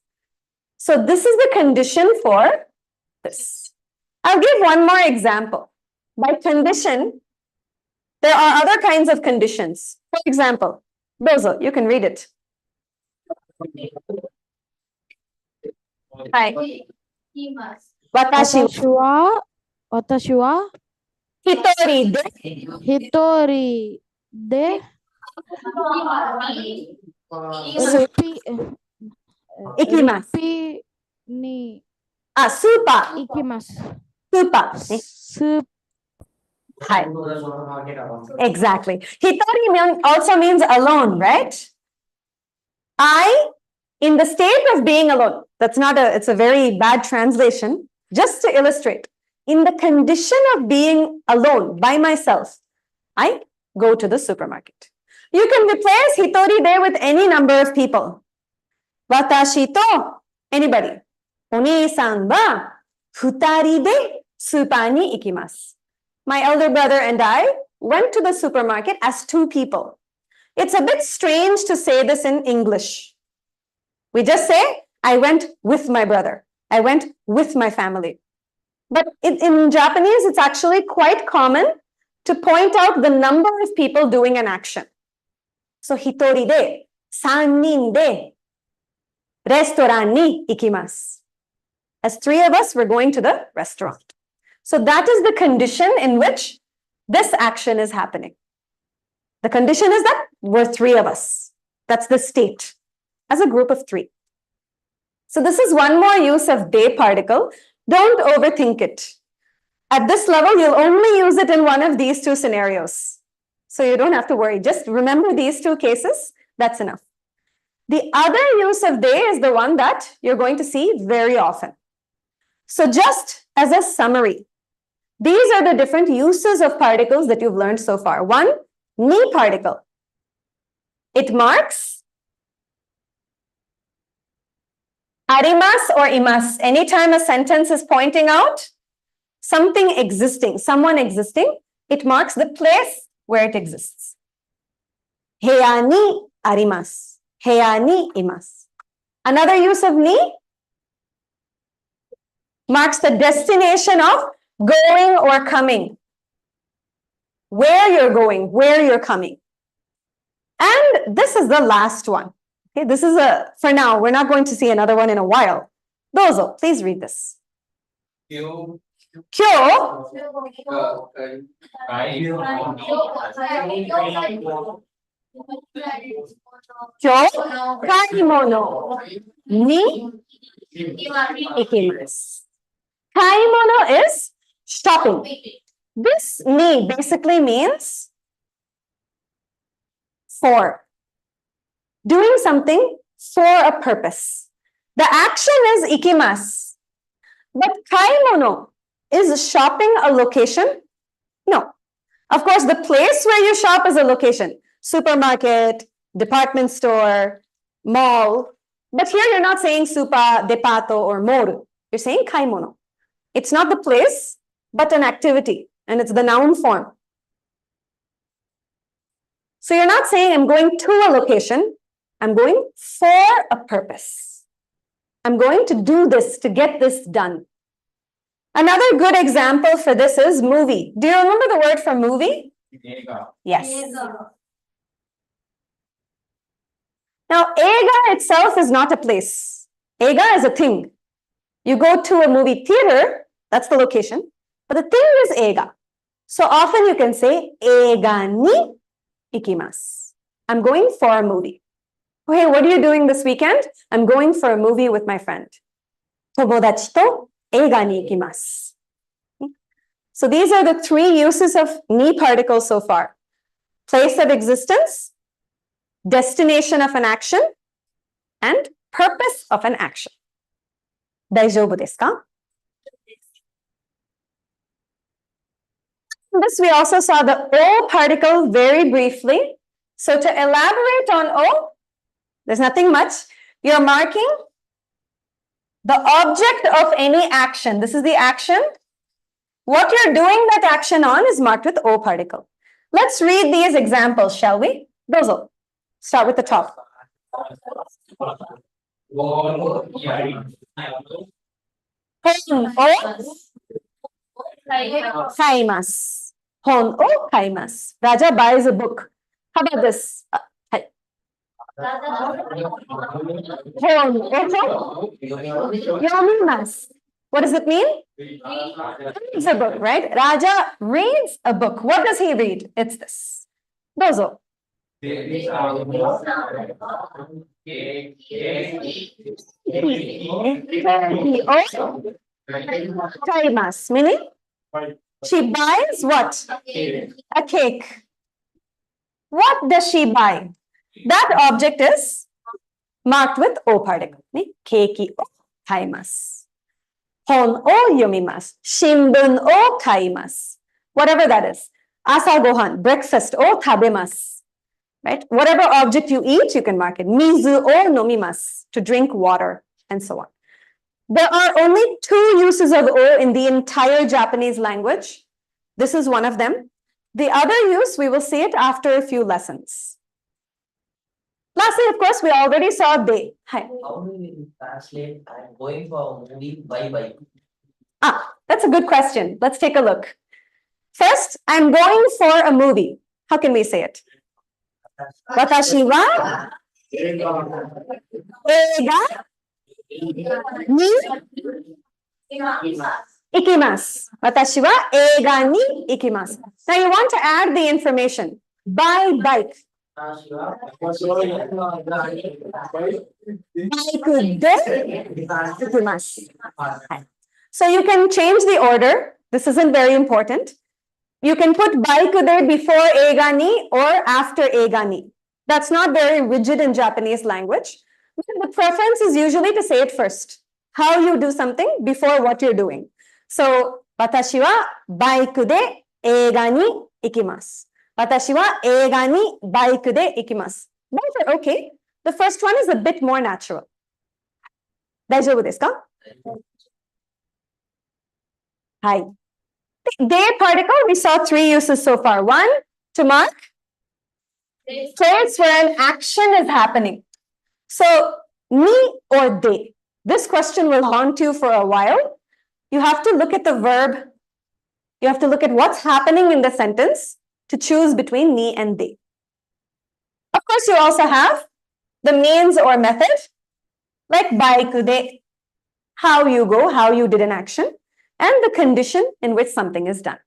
So, this is the condition for this. I'll give one more example. By condition, there are other kinds of conditions. For example, Dozo, you can read it. Hi. Watashi Watashi wa hitori de hitori de rupi ikimasu. rupi ni Super. ikimasu. Super. Hi. Exactly. Hitori also means alone, right? In the state of being alone. That's not it's a very bad translation. Just to illustrate, in the condition of being alone by myself, I go to the supermarket. You can replace hitori de with any number of people. Watashi to anybody. Oni-san wa futari de super ni ikimasu. My elder brother and I went to the supermarket as two people. It's a bit strange to say this in English. We just say, I went with my brother. I went with my family. But in Japanese, it's actually quite common to point out the number of people doing an action. So, hitori de, 3 nin de, restaurant ni ikimasu. As 3 of us, we're going to the restaurant. So that is the condition in which this action is happening. The condition is that we're 3 of us. That's the state, as a group of 3. So this is one more use of de particle. Don't overthink it. At this level, you'll only use it in one of these 2 scenarios. So you don't have to worry. Just remember these 2 cases. That's enough. The other use of de is the one that you're going to see very often. So just as a summary, these are the different uses of particles that you've learned so far. 1, ni particle. It marks arimas or imas. Anytime a sentence is pointing out something existing, someone existing, it marks the place where it exists. Heya ni arimasu. Heya ni imasu. Another use of ni marks the destination of going or coming. Where you're going, where you're coming. And this is the last one. Okay, this is for now. We're not going to see another one in a while. Dozo, please read this. Kyo. Kyo kyo kaimono ni ikimasu. Kaimono is shopping. This ni basically means for. Doing something for a purpose. The action is ikimasu. But kaimono is shopping a location? No. Of course, the place where you shop is a location. Supermarket, department store, mall. But here you're not saying super, depato, or moru. You're saying kaimono. It's not the place, but an activity. And it's the noun form. So you're not saying I'm going to a location. I'm going for a purpose. I'm going to do this, to get this done. Another good example for this is movie. Do you remember the word for movie? Yes. Now, ega itself is not a place. Ega is a thing. You go to a movie theater, that's the location, but the thing is ega. So often you can say, ega ni ikimasu. I'm going for a movie. Hey, what are you doing this weekend? I'm going for a movie with my friend. Tomodachi to eiga ni ikimasu. So these are the three uses of ni particle so far. Place of existence, destination of an action, and purpose of an action. Daijoubu desu ka? In this, we also saw the O particle very briefly. So to elaborate on O, there's nothing much. You're marking the object of any action. This is the action. What you're doing that action on is marked with O particle. Let's read these examples, shall we? Dozo. Start with the top. Hon o kaimasu. Hon o kaimasu. Raja buys a book. How about this? Hon o yomimasu. What does it mean? Reads a book, right? Raja reads a book. What does he read? It's this. Dozo. Kaimasu, meaning she buys what? A cake. What does she buy? That object is marked with O particle. Keiki o kaimasu. Hon o yomimasu. Shimbun o kaimasu. Whatever that is. Asa gohan, breakfast o tabemasu. Right? Whatever object you eat, you can mark it. Mizu o nomimasu, to drink water, and so on. There are only 2 uses of O in the entire Japanese language. This is one of them. The other use, we will see it after a few lessons. Lastly, of course, we already saw de. Hi. How do we translate I'm going for a movie by? That's a good question. Let's take a look. First, I'm going for a movie. How can we say it? Watashi wa eiga ni ikimasu. Watashi wa eiga ni ikimasu. Now you want to add the information. By bike. Bike de ikimasu. So you can change the order. This isn't very important. You can put bike de before eiga ni or after eiga ni. That's not very rigid in Japanese language. The preference is usually to say it first. How you do something before what you're doing. So, watashi wa bike de eiga ni ikimasu. Watashi wa eiga ni bike de ikimasu. Both are okay. The first one is a bit more natural. 大丈夫ですか？はい。De particle, we saw 3 uses so far. 1, to mark place where an action is happening. So, ni or de. This question will haunt you for a while. You have to look at the verb. You have to look at what's happening in the sentence to choose between ni and de. Of course, you also have the means or method, like bike de, how you go, how you did an action, and the condition in which something is done.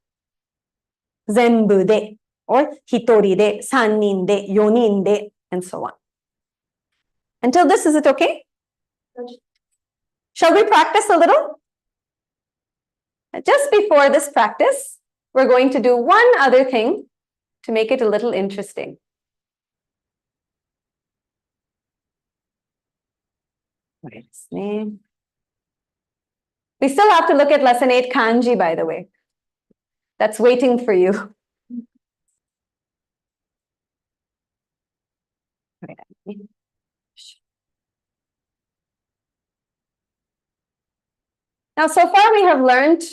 Zenbu de, or hitori de, sannin de, yonin de, and so on. Until this, is it okay? Shall we practice a little? Just before this practice, we're going to do one other thing to make it a little interesting. We still have to look at lesson 8 kanji, by the way. That's waiting for you. Now, so far we have learned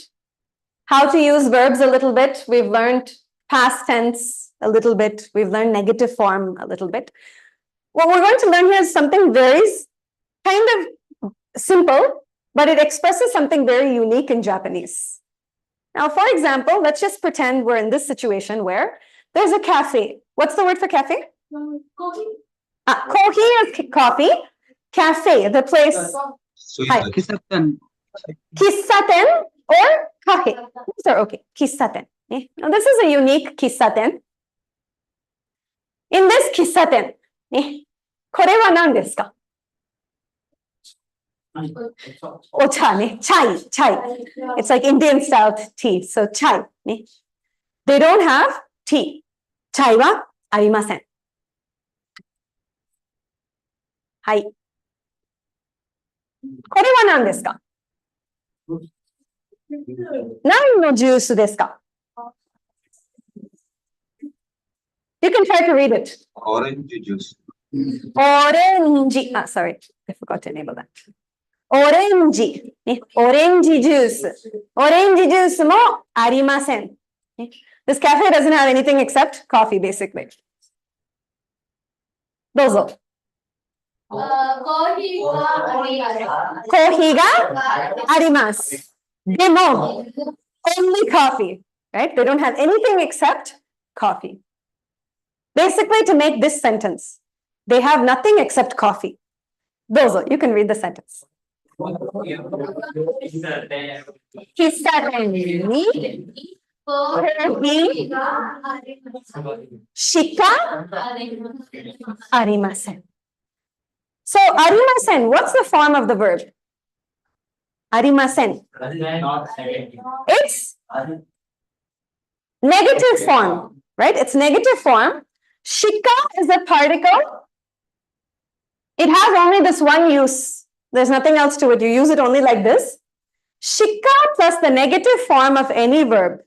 how to use verbs a little bit. We've learned past tense a little bit. We've learned negative form a little bit. What we're going to learn here is something very kind of simple, but it expresses something very unique in Japanese. Now, for example, let's just pretend we're in this situation where there's a cafe. What's the word for cafe? Coffee. Kohi is coffee. Cafe, the place. Hi. Kisatan. Kissaten or cafe. These are okay. Kissaten. Now, this is a unique kissaten. In this kissaten, これは何ですか? Ocha, ne? Chai, chai. It's like Indian style tea. So chai. Ne? They don't have tea. Chai wa arimasen. Hai. これは何ですか? 何のジュースですか? You can try to read it. Orange juice. Orange. Sorry, I forgot to enable that. Orange. Orange juice. Orange juice mo arimasen. This cafe doesn't have anything except coffee, basically. Dozo. Coffee wa Kohi ga arimasu. Demo. Only coffee, right? They don't have anything except coffee. Basically, to make this sentence, they have nothing except coffee. Dozo, you can read the sentence. Kissaten ni kohi shika arimasen. So, arimasen, what's the form of the verb? Arimasen. It's negative form, right? It's negative form. Shika is a particle. It has only this one use. There's nothing else to it. You use it only like this. Shika plus the negative form of any verb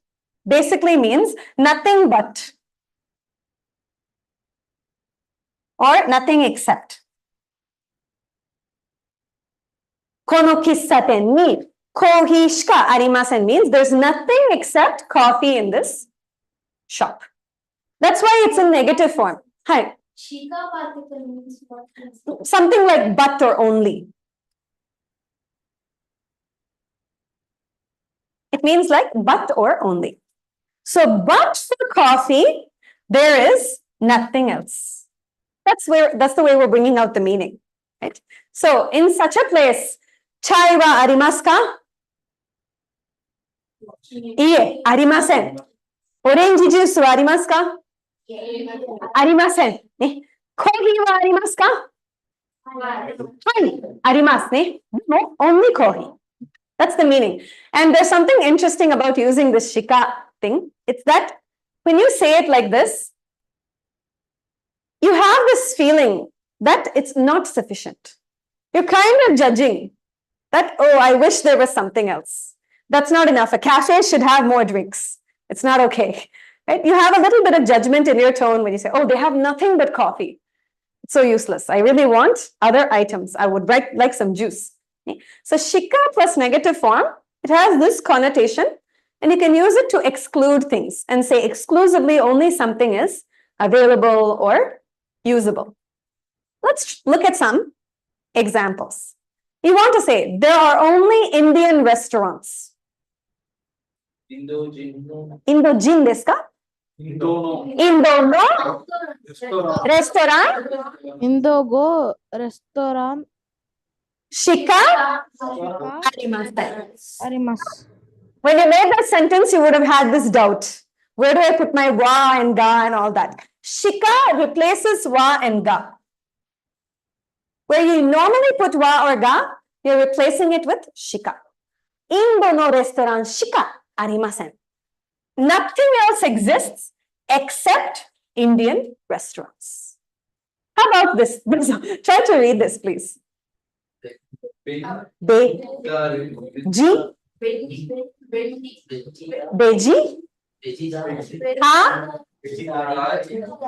basically means nothing but or nothing except. Kono kissaten ni kohi shika arimasen means there's nothing except coffee in this shop. That's why it's in negative form. Hi. Shika particle means what? Something like but or only. It means like but or only. So but for coffee, there is nothing else. That's the way we're bringing out the meaning, right? So in such a place, chai wa arimasu ka? Iie, arimasen. Orange juice wa arimasu ka? Arimasen. Kohi wa arimasu ka? Hai, arimasu ne. No, only kohi. That's the meaning. And there's something interesting about using this shika thing. It's that when you say it like this, you have this feeling that it's not sufficient. You're kind of judging that, oh, I wish there was something else. That's not enough. A cafe should have more drinks. It's not okay. Right? You have a little bit of judgment in your tone when you say, oh, they have nothing but coffee. It's so useless. I really want other items. I would like some juice. So shika plus negative form, it has this connotation, and you can use it to exclude things and say exclusively only something is available or usable. Let's look at some examples. You want to say there are only Indian restaurants. Indo-Jin desu ka? Indo no restaurant Indogo restaurant shika shika arimasen. arimasu. When you made that sentence, you would have had this doubt. Where do I put my wa and ga and all that? Shika replaces wa and ga. Where you normally put wa or ga, you're replacing it with shika. Indo no restaurant shika arimasen. Nothing else exists except Indian restaurants. How about this? Try to read this, please. Beji, beji, ha,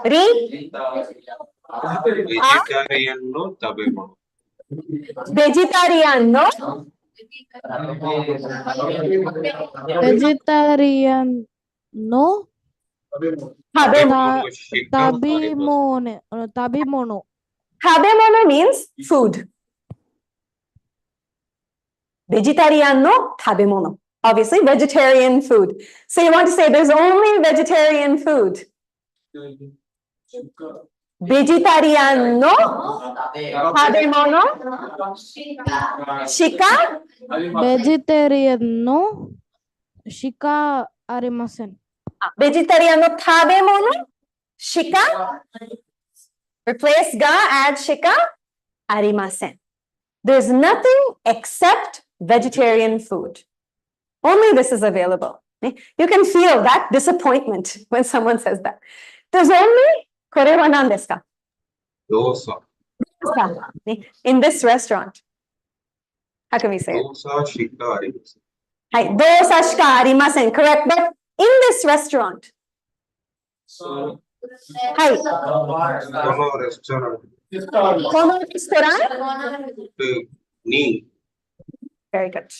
ri, vegetarian no tabemo. vegetarian, no? Vegetarian no Habemo. tabimono. Habemono means food. Vegetarian no tabemono. Obviously, vegetarian food. So you want to say there's only vegetarian food. Vegetarian no tabemono shika Vegetarian no shika arimasen. vegetarian no tabemono shika. Replace ga, add shika arimasen. There's nothing except vegetarian food. Only this is available. You can feel that disappointment when someone says that. There's only kore wa nan desu ka? Dosa. In this restaurant. How can we say it? Dosa shika arimasu. Hai, dosa shika arimasen. Correct. But in this restaurant. Hai, Kono restaurant. kono restaurant. Ni. Very good.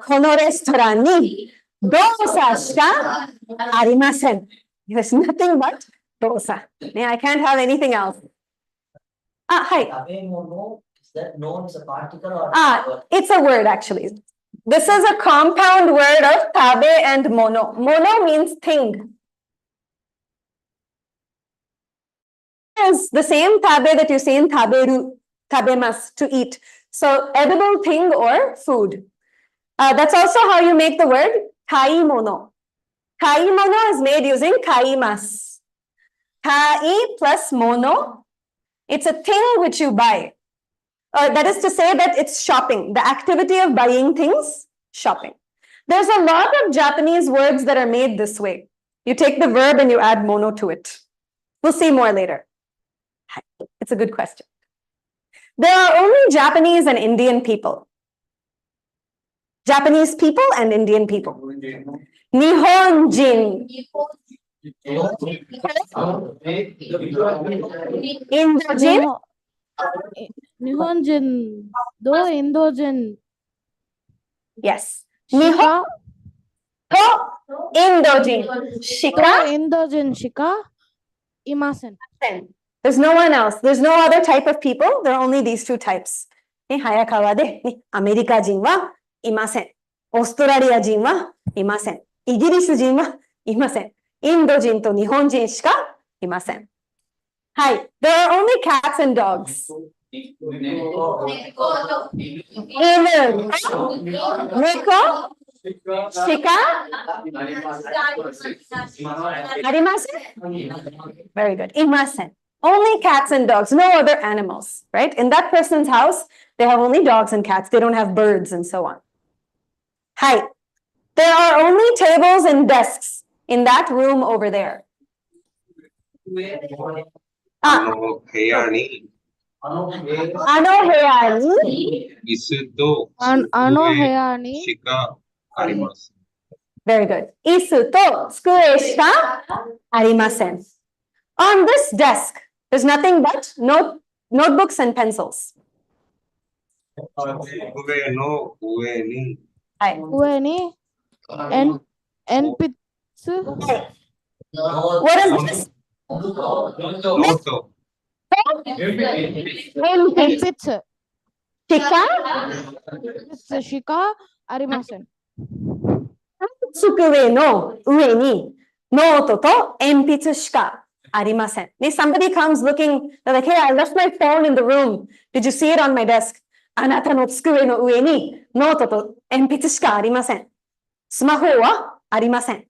Kono restaurant ni dosa shika arimasen. There's nothing but dosa. I can't have anything else. Hi. Is that known as a particle or? It's a word actually. This is a compound word of tabe and mono. Mono means thing. Is the same tabe that you say in taberu, tabemas, to eat. So edible thing or food. That's also how you make the word kaimono. Kaimono is made using kaimas. Kai plus mono. It's a thing which you buy. That is to say that it's shopping. The activity of buying things, shopping. There's a lot of Japanese words that are made this way. You take the verb and you add mono to it. We'll see more later. It's a good question. There are only Japanese and Indian people. Japanese people and Indian people. Nihonjin. Indojin. Nihonjin do Indojin Yes. Nihon. To Indojin. to Shika. Indojin shika imasen. There's no one else. There's no other type of people. There are only these two types. Hayakawa de America jin wa imasen. Australia jin wa imasen. Igiris jin wa imasen. Indojin to Nihonjin shika imasen. Hi. There are only cats and dogs. Neko. Shika. Arimasen? Very good. Imasen. Only cats and dogs, no other animals, right? In that person's house, they have only dogs and cats. They don't have birds and so on. Hi. There are only tables and desks in that room over there. Ano heyani. Anoheyani. Isuto. Anoheyani. Shika arimasu. Very good. Isu to tsukue shika arimasen. On this desk, there's nothing but no notebooks and pencils. 上の上に Hi. Ueni. Enpitsu. What is this? ノート Enpitsu. Shika? Shika arimasen. Tsukue no ue ni note to enpitsu shika arimasen. If somebody comes looking, they're like, hey, I left my phone in the room. Did you see it on my desk? あなたの机の上にノートと鉛筆しかありません。スマホはありません。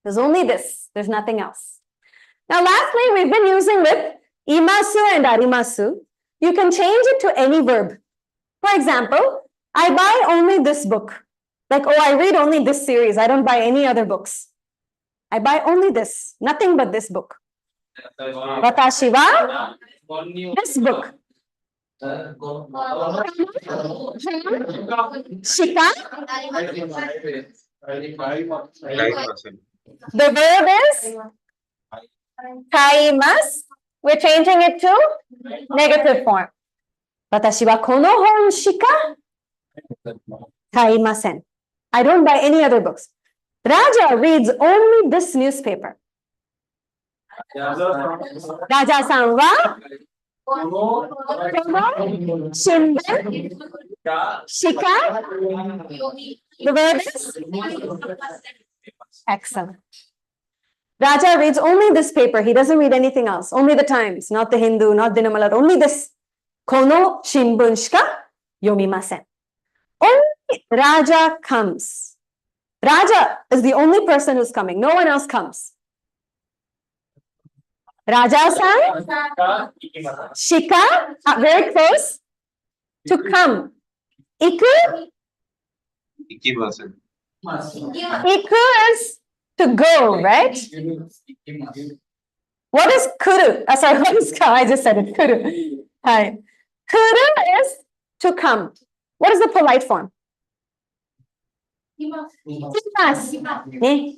There's only this. There's nothing else. Now, lastly, we've been using with imasu and arimasu. You can change it to any verb. For example, I buy only this book. Like, oh, I read only this series. I don't buy any other books. I buy only this. Nothing but this book. Watashi wa this book. Shika. The verb is kaimasu. We're changing it to negative form. Watashi wa kono hon shika kaimasen. I don't buy any other books. Raja reads only this newspaper. Raja-san wa kono shimbun shika. The verb is excellent. Raja reads only this paper. He doesn't read anything else. Only the Times, not the Hindu, not Dinamalar. Only this. Kono shimbun shika yomimasen. Only Raja comes. Raja is the only person who's coming. No one else comes. Raja-san, shika, very close, to come. Iku, ikimasen. iku is to go, right? What is kuru? Sorry, what is ka? I just said it. Kuru. Hi. Kuru is to come. What is the polite form? Kimasu. Eh?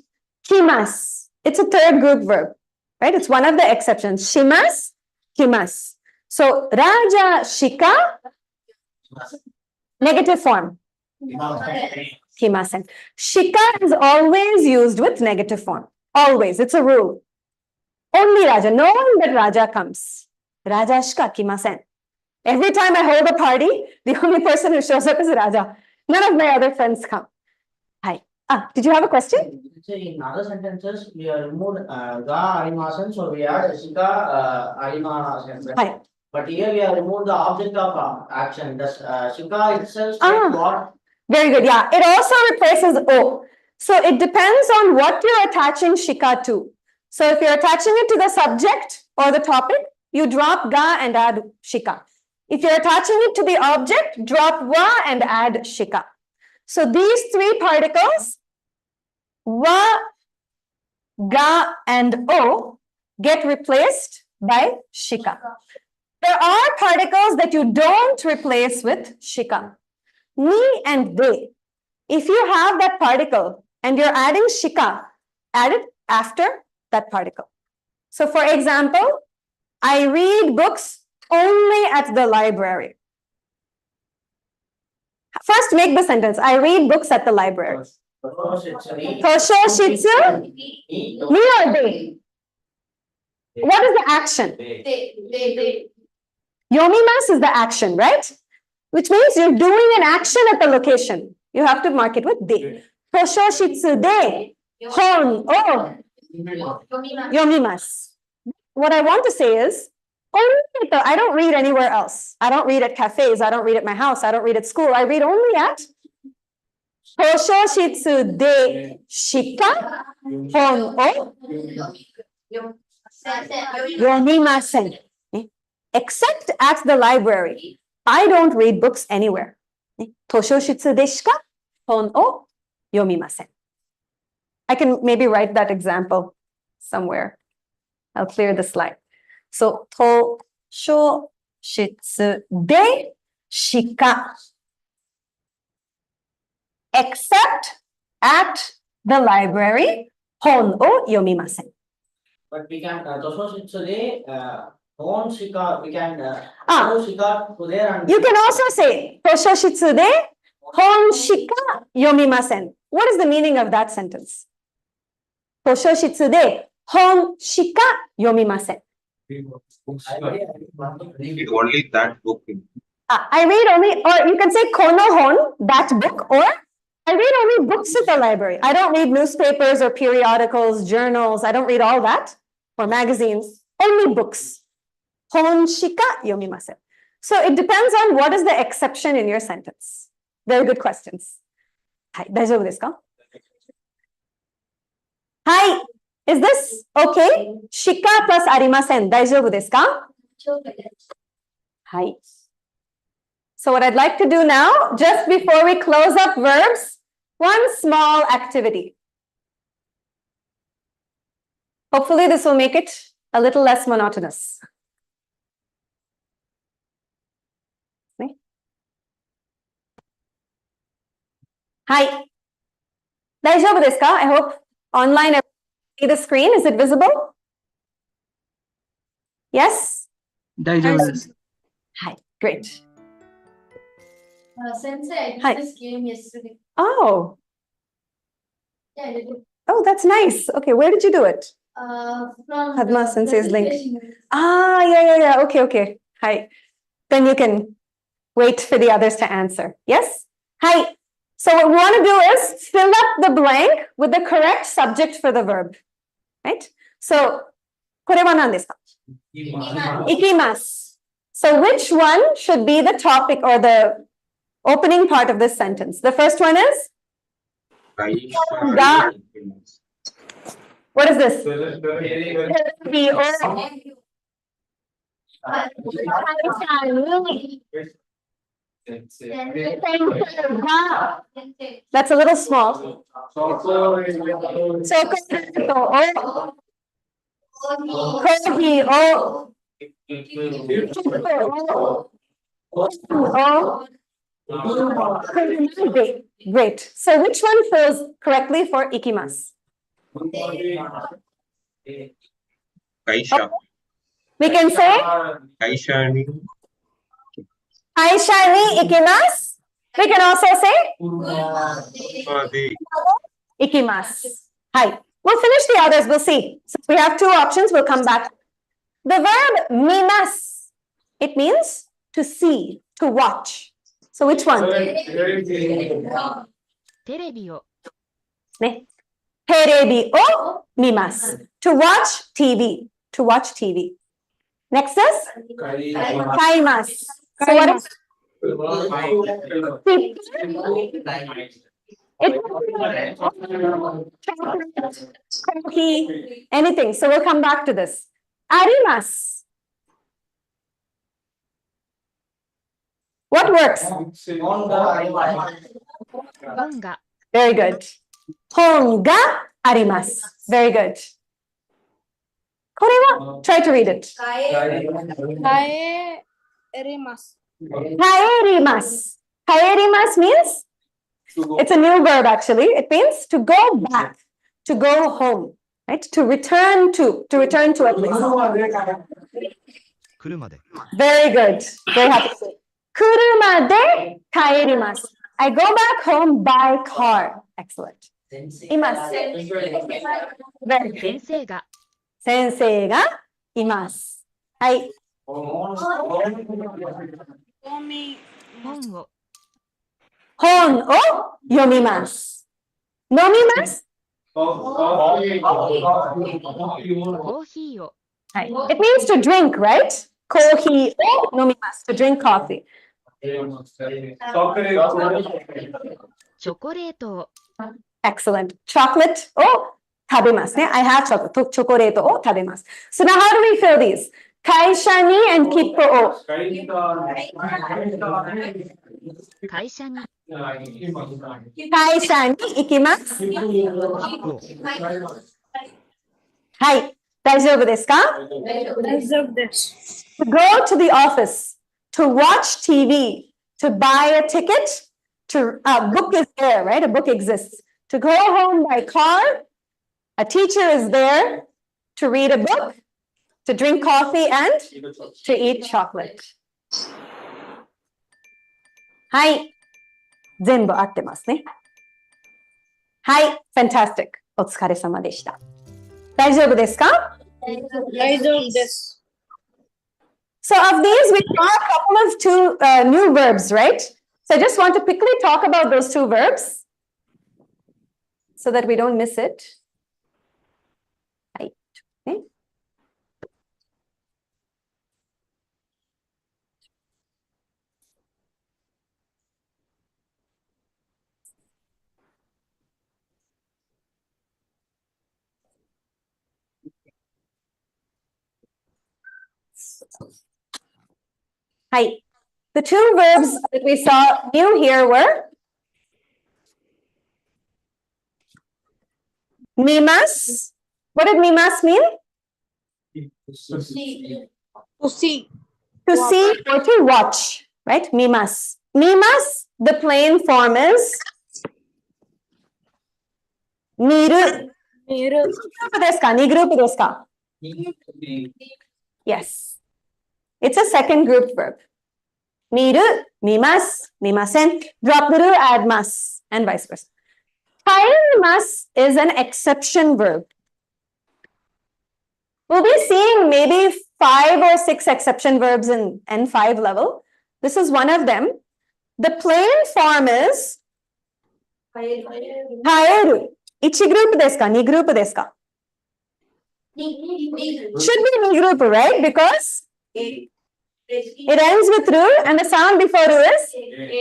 Kimasu. It's a third group verb, right? It's one of the exceptions. Shimasu, kimasu. So, Raja shika, negative form. Kimasen. Shika is always used with negative form. Always. It's a rule. Only Raja. No one but Raja comes. Raja shika kimasen. Every time I hold a party, the only person who shows up is Raja. None of my other friends come. Hi. Did you have a question? In other sentences, we are removed ga arimasen, so we add shika arimasen. Hi. But here we have removed the object of action. Does shika itself Ah. what? Very good. Yeah. It also replaces O. So it depends on what you're attaching shika to. So if you're attaching it to the subject or the topic, you drop ga and add shika. If you're attaching it to the object, drop wa and add shika. So these three particles, wa, ga, and o, get replaced by shika. There are particles that you don't replace with shika. Ni and they. If you have that particle and you're adding shika, add it after that particle. So for example, I read books only at the library. First, make the sentence. I read books at the library. Tosho shitsu, ni or they? What is the action? They. Yomimasu is the action, right? Which means you're doing an action at the location. You have to mark it with de. Tosho shitsu de hon o yomimasu. What I want to say is, I don't read anywhere else. I don't read at cafes. I don't read at my house. I don't read at school. I read only at Tosho shitsu de shika hon o yomimasen. Except at the library. I don't read books anywhere. Tosho shitsu de shika hon o yomimasen. I can maybe write that example somewhere. I'll clear the slide. So, tosho shitsu de shika. Except at the library, hon o yomimasen. But we can tosho shitsu de Own shika, we can, Ah. own shika to there and. You can also say, Toshoshitsu de hon shika yomimasen. What is the meaning of that sentence? Toshoshitsu de hon shika yomimasen. Read only that book. I read only, or you can say kono hon, that book, or I read only books at the library. I don't read newspapers or periodicals, journals. I don't read all that, or magazines, only books. Hon shika yomimasen. So it depends on what is the exception in your sentence. Very good questions. Hi, 大丈夫ですか? Hi, is this okay? Shika plus arimasen, 大丈夫ですか? Hi. So what I'd like to do now, just before we close up verbs, one small activity. Hopefully this will make it a little less monotonous. Hi. 大丈夫ですか? I hope online see the screen. Is it visible? Yes? 大丈夫です。 Hi. Great. Sensei, I Hi. did this game yesterday. Oh. Yeah, I did it. Oh, that's nice. Okay, where did you do it? From Padma the Sensei's link. presentation. Ah, yeah. Okay. Hi. Then you can wait for the others to answer. Yes? Hi. So what we want to do is fill up the blank with the correct subject for the verb. Right? So, これは何ですか? Ikimasu. So which one should be the topic or the opening part of this sentence? The first one is? Ga. What is this? That's a little small. Great. So which one fills correctly for ikimasu? Kaisha. We can say Kaisha ni. Aisha ni ikimasu. We can also say ikimasu. Hi. We'll finish the others. We'll see. So we have two options. We'll come back. The verb mimasu. It means to see, to watch. So which one? テレビを ね。テレビを見ます. To watch TV. To watch TV. Next is? 買います. So what is? Coffee, anything. So we'll come back to this. Arimasu. What works? 本が Very good. 本があります. Very good. これは try to read it. 帰ります。帰ります. 帰ります means it's a new verb actually. It means to go back, to go home, right? To return to a place. 車で Very good. Very happy to say. 車で帰ります. I go back home by car. Excellent. います. Very good. 先生が先生がいます. はい。本を本を読みます. 飲みます? コーヒーを はい. It means to drink, right? コーヒーを飲みます. To drink coffee. チョコレートを Excellent. Chocolate を食べますね. I have chocolate. チョコレートを食べます. So now how do we fill these? 会社に and 切符を会社に会社に行きます. はい。大丈夫ですか? 大丈夫です。 To go to the office, to watch TV, to buy a ticket, to a book is there, right? A book exists. To go home by car, a teacher is there to read a book, To drink coffee and to eat chocolate. はい。全部合ってますね。はい。fantastic。お疲れ様でした。大丈夫ですか？大丈夫です。 So of these, we saw a couple of two new verbs, right? So I just want to quickly talk about those two verbs so that we don't miss it. Right. Okay. Hi. The two verbs that we saw new here were mimas. What did mimas mean? To see. To see or to watch, right? Mimas. Mimas, the plain form is miru. Nigrupu desu ka? Nigrupu desu ka? Yes. It's a second group verb. Miru, mimasu, mimasen. Drop the ru, add mas, and vice versa. Kaerimasu is an exception verb. We'll be seeing maybe 5 or 6 exception verbs in N5 level. This is one of them. The plain form is kaeru. Ichi group desu ka? Ni group desu ka? Should be ni group, right? Because it ends with ru and the sound before ru is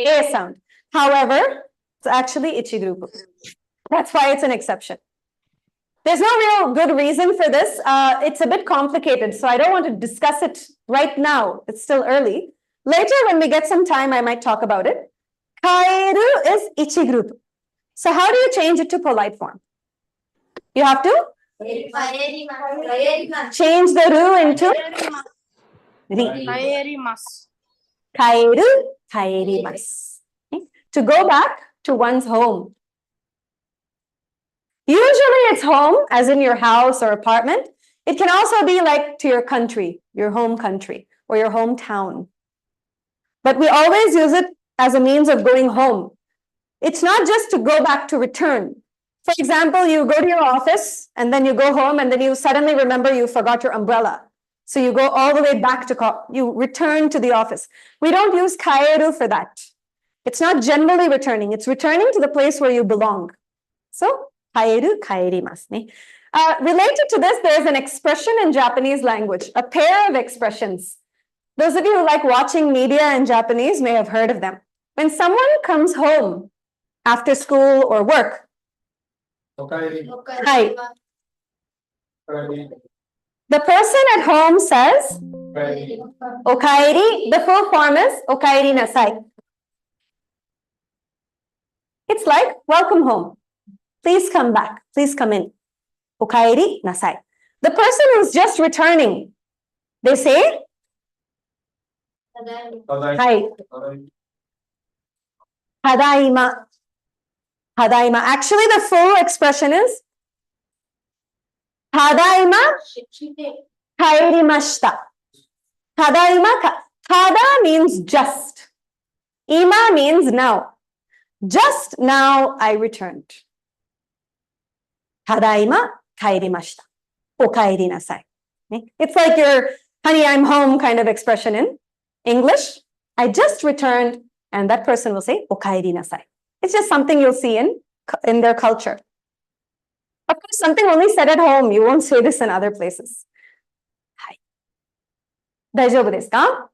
a sound. However, it's actually ichi group. That's why it's an exception. There's no real good reason for this. It's a bit complicated, so I don't want to discuss it right now. It's still early. Later, when we get some time, I might talk about it. Kaeru is ichi group. So how do you change it to polite form? You have to change the ru into ri. Kaeru, kaerimasu. Okay? To go back to one's home. Usually it's home, as in your house or apartment. It can also be like to your country, your home country, or your hometown. But we always use it as a means of going home. It's not just to go back to return. For example, you go to your office and then you go home and then you suddenly remember you forgot your umbrella. So you go all the way back to, you return to the office. We don't use kaeru for that. It's not generally returning. It's returning to the place where you belong. So, kaeru, kaerimasu ne. Related to this, there's an expression in Japanese language, a pair of expressions. Those of you who like watching media in Japanese may have heard of them. When someone comes home after school or work, hi, the person at home says, okaeri, the full form is okaeri nasai. It's like, welcome home. Please come back. Please come in. Okaeri nasai. The person who's just returning, they say, hi, tadaima. Tadaima. Actually, the full expression is tadaima kairimashita. Tadaima. Tada means just. Ima means now. Just now I returned. Tadaima kairimashita. Okaeri nasai. It's like your honey, I'm home kind of expression in English. I just returned, and that person will say okaeri nasai. It's just something you'll see in their culture. Of course, something only said at home. You won't say this in other places. Hi. 大丈夫ですか?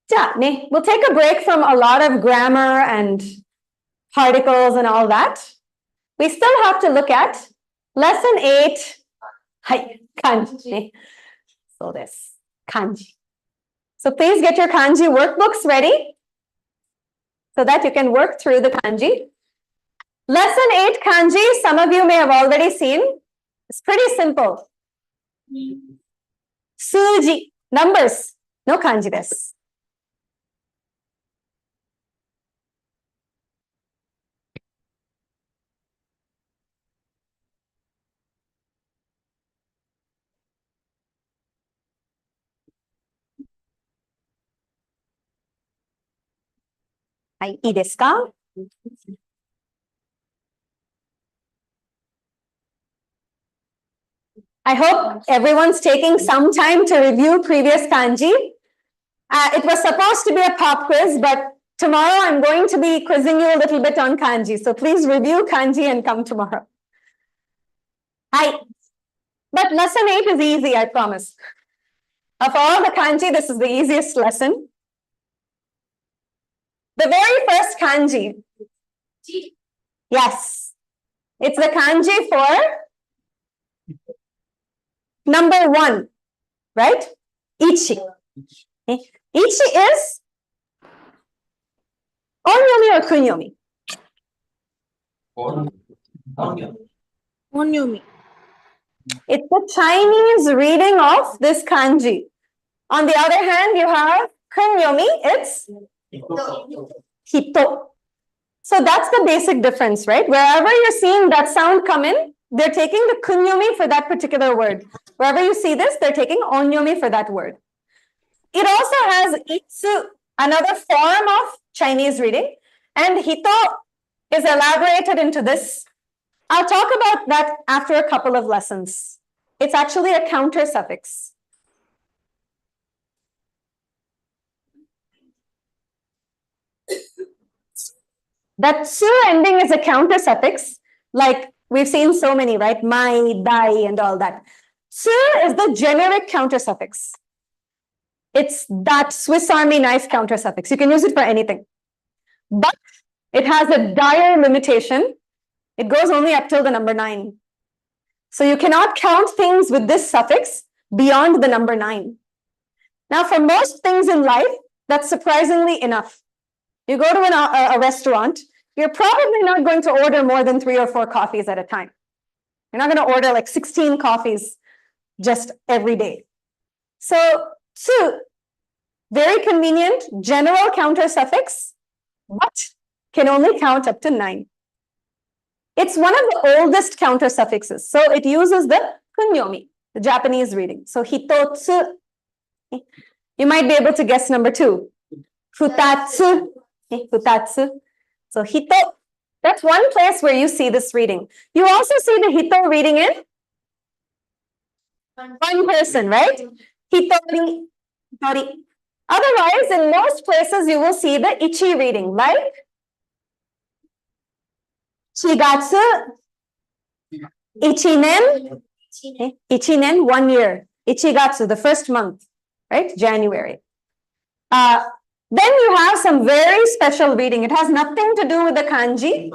じゃあね, we'll take a break from a lot of grammar and particles and all that. We still have to look at lesson 8. Hi, kanji. So this, kanji. So please get your kanji workbooks ready so that you can work through the kanji. Lesson 8 kanji, some of you may have already seen. It's pretty simple. Suji, numbers, no kanji desu. はい、いいですか? I hope everyone's taking some time to review previous kanji. It was supposed to be a pop quiz, but tomorrow I'm going to be quizzing you a little bit on kanji. So please review kanji and come tomorrow. Hi. But lesson 8 is easy, I promise. Of all the kanji, this is the easiest lesson. The very first kanji. Yes. It's the kanji for number 1, right? Ichi. Ichi is onyomi or kunyomi? Onyomi. It's the Chinese reading of this kanji. On the other hand, you have kunyomi, it's hito. So that's the basic difference, right? Wherever you're seeing that sound come in, they're taking the kunyomi for that particular word. Wherever you see this, they're taking onyomi for that word. It also has itsu, another form of Chinese reading, and hito is elaborated into this. I'll talk about that after a couple of lessons. It's actually a counter suffix. That su ending is a counter suffix, like we've seen so many, right? Mai, dai, and all that. Su is the generic counter suffix. It's that Swiss Army knife counter suffix. You can use it for anything. But it has a dire limitation. It goes only up till the number 9. So you cannot count things with this suffix beyond the number 9. Now, for most things in life, that's surprisingly enough. You go to a restaurant, you're probably not going to order more than 3 or 4 coffees at a time. You're not going to order like 16 coffees just every day. So, su, very convenient, general counter suffix, but can only count up to 9. It's one of the oldest counter suffixes. So it uses the kunyomi, the Japanese reading. So hitotsu. You might be able to guess number 2. Futatsu. Futatsu. So hito, that's one place where you see this reading. You also see the hito reading in one person, right? Hitori. Hitori. Otherwise, in most places, you will see the ichi reading, like Shigatsu, Ichinen, Ichinen, 1 year. Ichigatsu, the first month, right? January. Then you have some very special reading. It has nothing to do with the kanji.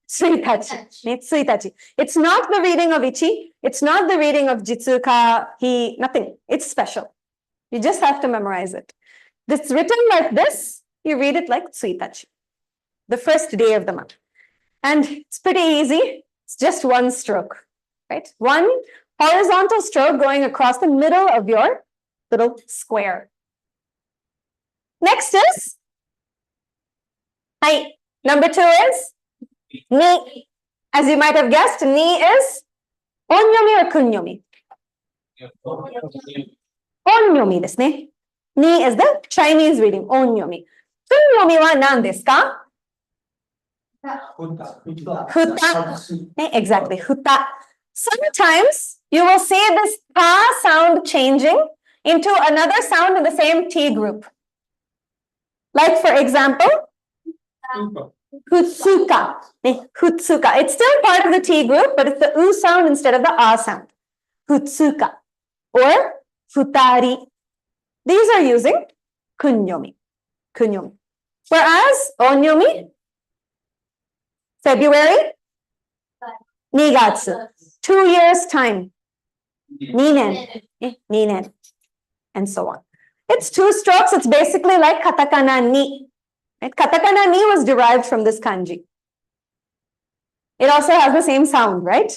Suitachi. It's Suitachi. It's not the reading of Ichi. It's not the reading of Jitsuka, Hi, nothing. It's special. You just have to memorize it. It's written like this. You read it like Suitachi, the first day of the month. And it's pretty easy. It's just one stroke, right? One horizontal stroke going across the middle of your little square. Next is, hi, number 2 is ni. As you might have guessed, ni is onyomi or kunyomi? Onyomi desu ne. Ni is the Chinese reading, onyomi. Kunyomi wa nan desu ka? Futa. Exactly, futa. Sometimes you will see this ta sound changing into another sound in the same T group. Like, for example, hutsuka. Hutsuka. It's still part of the T group, but it's the U sound instead of the A sound. Hutsuka. Or futari. These are using kunyomi. Kunyomi. Whereas onyomi, February, nigatsu. 2 years time. Ninen. Ninen. And so on. It's 2 strokes. It's basically like katakana ni. Right? Katakana ni was derived from this kanji. It also has the same sound, right?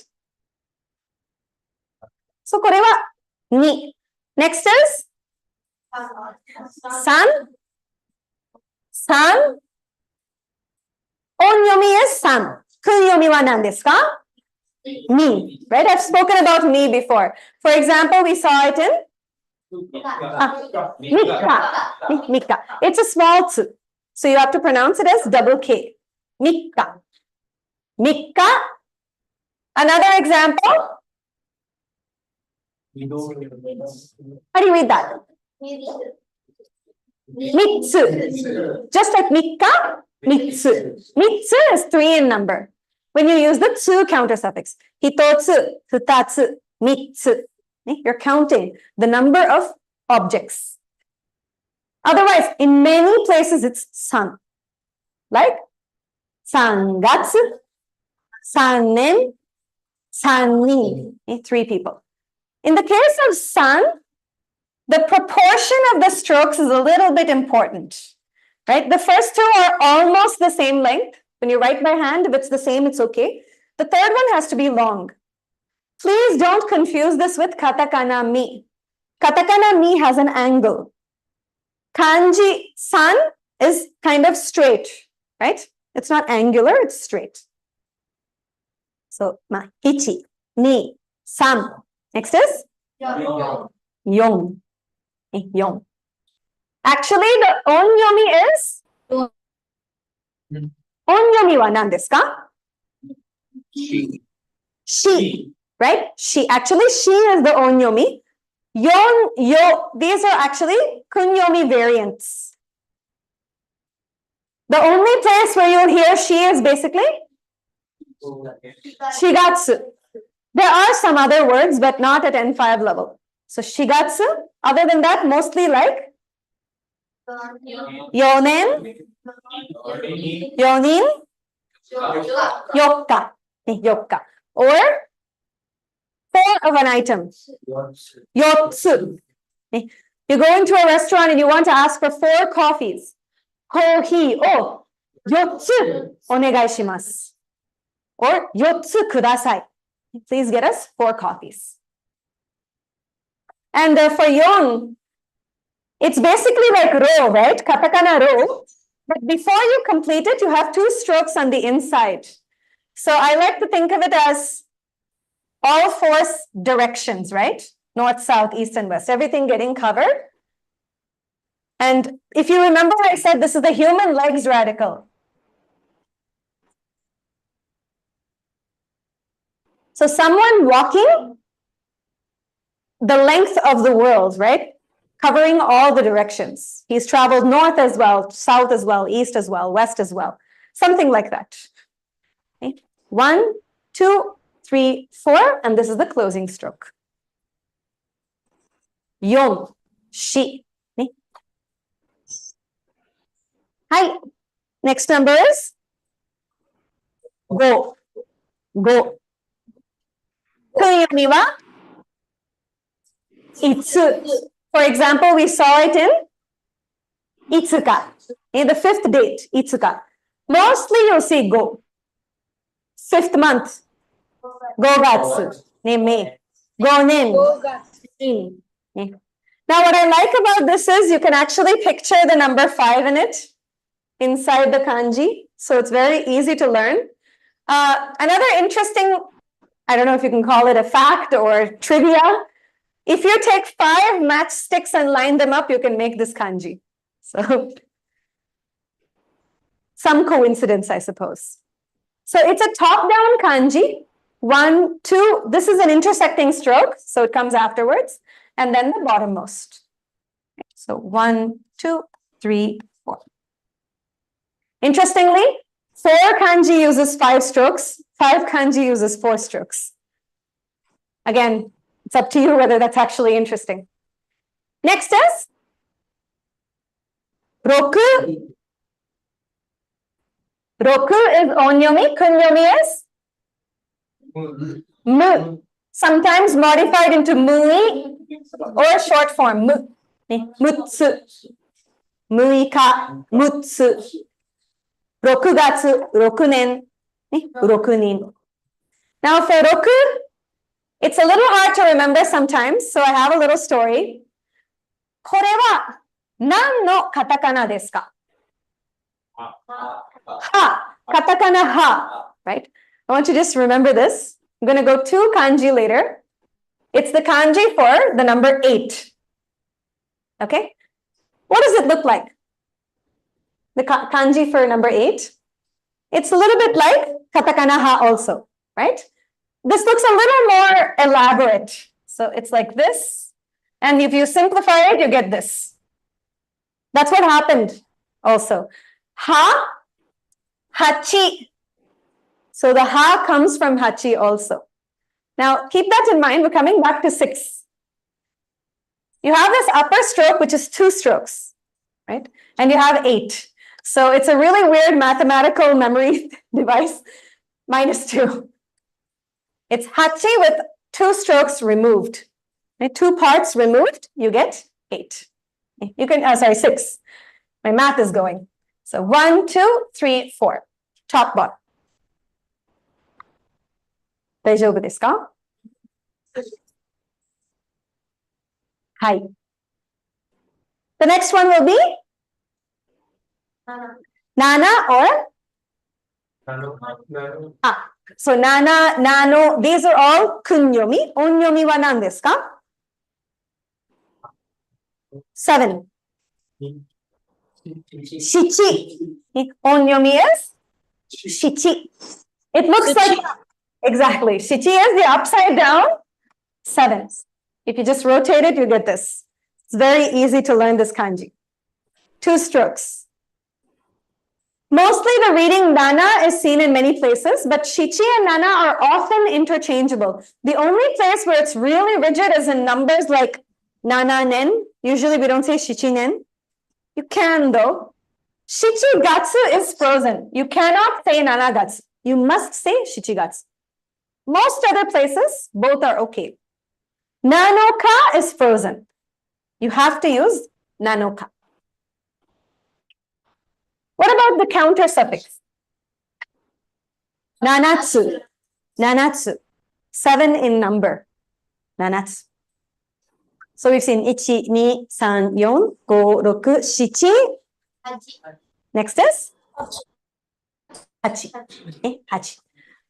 So, kore wa ni. Next is san. San. Onyomi is san. Kunyomi wa nan desu ka? Ni. Right? I've spoken about ni before. For example, we saw it in Mikka. Mikka. It's a small tsu. So you have to pronounce it as double K. Mikka. Mikka. Another example. How do you read that? Mitsu. Just like Mikka, Mitsu. Mitsu is 3 in number. When you use the tsu counter suffix. Hitotsu, futatsu, mitsu. You're counting the number of objects. Otherwise, in many places, it's san. Like sangatsu, sannen, sannin. 3 people. In the case of san, the proportion of the strokes is a little bit important, right? The first 2 are almost the same length. When you write by hand, if it's the same, it's okay. The third one has to be long. Please don't confuse this with katakana mi. Katakana mi has an angle. Kanji san is kind of straight, right? It's not angular, it's straight. So, ichi, ni, san. Next is? Yon. Yon. Actually, the onyomi is? Onyomi wa nan desu ka? She. Right? She. Actually, she is the onyomi. Yon, yo. These are actually kunyomi variants. The only place where you'll hear she is basically shigatsu. There are some other words, but not at N5 level. So shigatsu. Other than that, mostly like yonen, yonin, yokka, yokka, or 4 of an item, yotsu. You go into a restaurant and you want to ask for 4 coffees. Kohi o yotsu onegai shimasu. Or yotsu kudasai. Please get us 4 coffees. And for yon, it's basically like ro, right? Katakana ro. But before you complete it, you have 2 strokes on the inside. So I like to think of it as all 4 directions, right? North, south, east, and west. Everything getting covered. And if you remember, I said this is the human legs radical. So someone walking the length of the world, right? Covering all the directions. He's traveled north as well, south as well, east as well, west as well. Something like that. Okay. 1, 2, 3, 4, and this is the closing stroke. Yon, shi. Okay. Hi. Next number is go. Go. Kunyomi wa itsu. For example, we saw it in itsuka. In the 5th date, itsuka. Mostly you'll see go. 5th month. Gogatsu. May. Gonen. In. Now, what I like about this is you can actually picture the number 5 in it inside the kanji. So it's very easy to learn. Another interesting, I don't know if you can call it a fact or trivia. If you take 5 matchsticks and line them up, you can make this kanji. So some coincidence, I suppose. So it's a top-down kanji. 1, 2, this is an intersecting stroke, so it comes afterwards. And then the bottommost. So 1, 2, 3, 4. Interestingly, 4 kanji uses 5 strokes, 5 kanji uses 4 strokes. Again, it's up to you whether that's actually interesting. Next is roku. Roku is onyomi, kunyomi is mu. Sometimes modified into mui or short form mu. Mutsu, muika, mutsu, rokugatsu, rokunen, rokunin. Now for roku, it's a little hard to remember sometimes, so I have a little story. これは何のカタカナですか? Ha, katakana ha, right? I want you to just remember this. I'm going to go to kanji later. It's the kanji for the number 8. Okay? What does it look like? the kanji for number 8. It's a little bit like katakana ha also, right? This looks a little more elaborate. So it's like this. And if you simplify it, you get this. That's what happened also. Ha, hachi. So the ha comes from hachi also. Now keep that in mind. We're coming back to 6. You have this upper stroke, which is 2 strokes, right? And you have 8. So it's a really weird mathematical memory device. -2. It's hachi with 2 strokes removed. Right? 2 parts removed, you get 8. You can, sorry, 6. My math is going. So 1, 2, 3, 4. Top bar. 大丈夫ですか? はい。The next one will be Nana or so Nana, Nano, these are all kunyomi. Onyomi wa nan desu ka? 7. Shichi. Onyomi is shichi. It looks like exactly. Shichi is the upside down 7. If you just rotate it, you get this. It's very easy to learn this kanji. 2 strokes. Mostly the reading nana is seen in many places, but shichi and nana are often interchangeable. The only place where it's really rigid is in numbers like nana nen. Usually we don't say shichi nen. You can though. Shichi gatsu is frozen. You cannot say nana gatsu. You must say shichi gatsu. Most other places, both are okay. Nanoka is frozen. You have to use nanoka. What about the counter suffix? Nanatsu. Nanatsu. 7 in number. Nanatsu. So we've seen 1, 2, 3, 4, 5, 6, 7. Next is? Hachi. Hachi.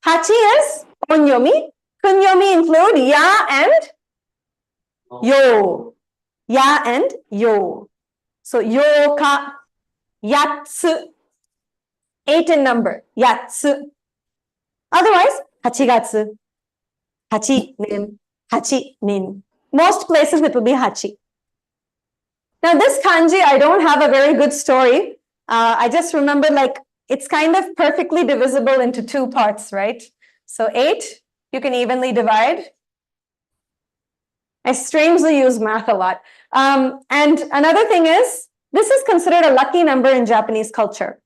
Hachi is onyomi. Kunyomi include ya and yo. Ya and yo. So yoka. Yatsu. 8 in number. Yatsu. Otherwise, hachigatsu. Hachi nin. Hachi nin. Most places it will be hachi. Now this kanji, I don't have a very good story. I just remember like it's kind of perfectly divisible into 2 parts, right? So 8, you can evenly divide. I strangely use math a lot. And another thing is, this is considered a lucky number in Japanese culture.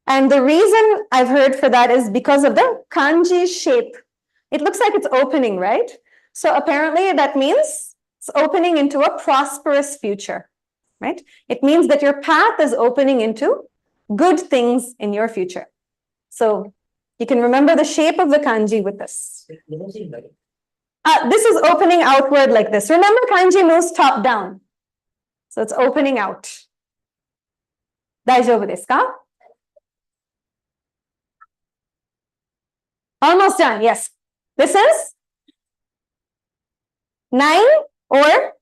And the reason I've heard for that is because of the kanji shape. It looks like it's opening, right? So apparently that means it's opening into a prosperous future, right? It means that your path is opening into good things in your future. So you can remember the shape of the kanji with this. This is opening outward like this. Remember, kanji moves top down. So it's opening out. 大丈夫ですか? Almost done, yes. This is 9 or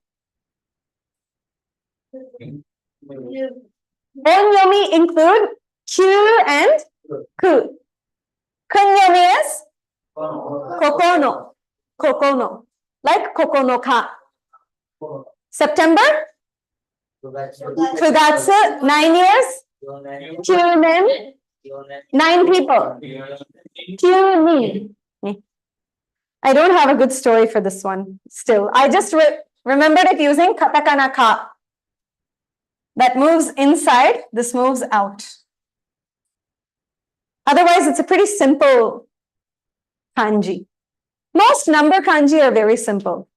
onyomi include Q and Ku. Kunyomi is kokono. Kokono. Like kokonoka. September? Fugatsu, 9 years. Kyunen, 9 people. Kyuni. I don't have a good story for this one still. I just remembered it using katakana ka. That moves inside, this moves out. Otherwise, it's a pretty simple kanji. Most number kanji are very simple.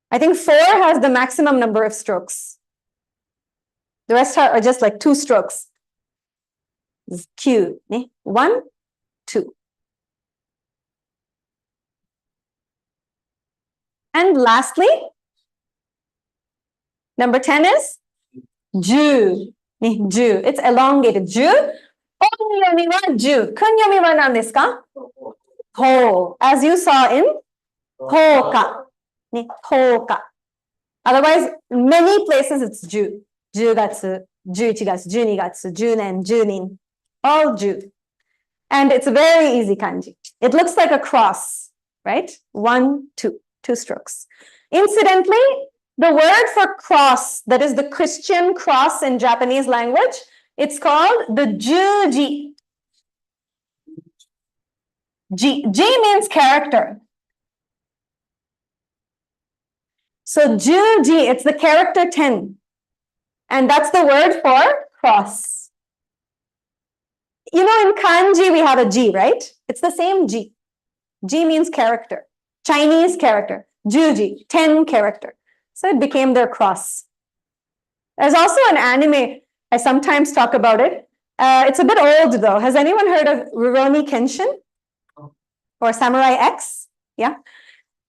I think 4 has the maximum number of strokes. The rest are just like 2 strokes. This is Q. 1, 2. And lastly, number 10 is Ju. Ju. It's elongated. Ju. Onyomi wa Ju. Kunyomi wa nan desu ka? Ho. As you saw in Hoka. Hoka. Otherwise, many places it's Ju. 10月、11月、12月、10年、10人, all Ju. And it's a very easy kanji. It looks like a cross, right? 1, 2, 2 strokes. Incidentally, the word for cross, that is the Christian cross in Japanese language, it's called the Juji. Ji means character. So Juji, it's the character 10. And that's the word for cross. You know, in kanji, we have a Ji, right? It's the same Ji. Ji means character. Chinese character. Juji, 10 character. So it became their cross. There's also an anime. I sometimes talk about it. It's a bit old, though. Has anyone heard of Rurouni Kenshin? Or Samurai X? Yeah.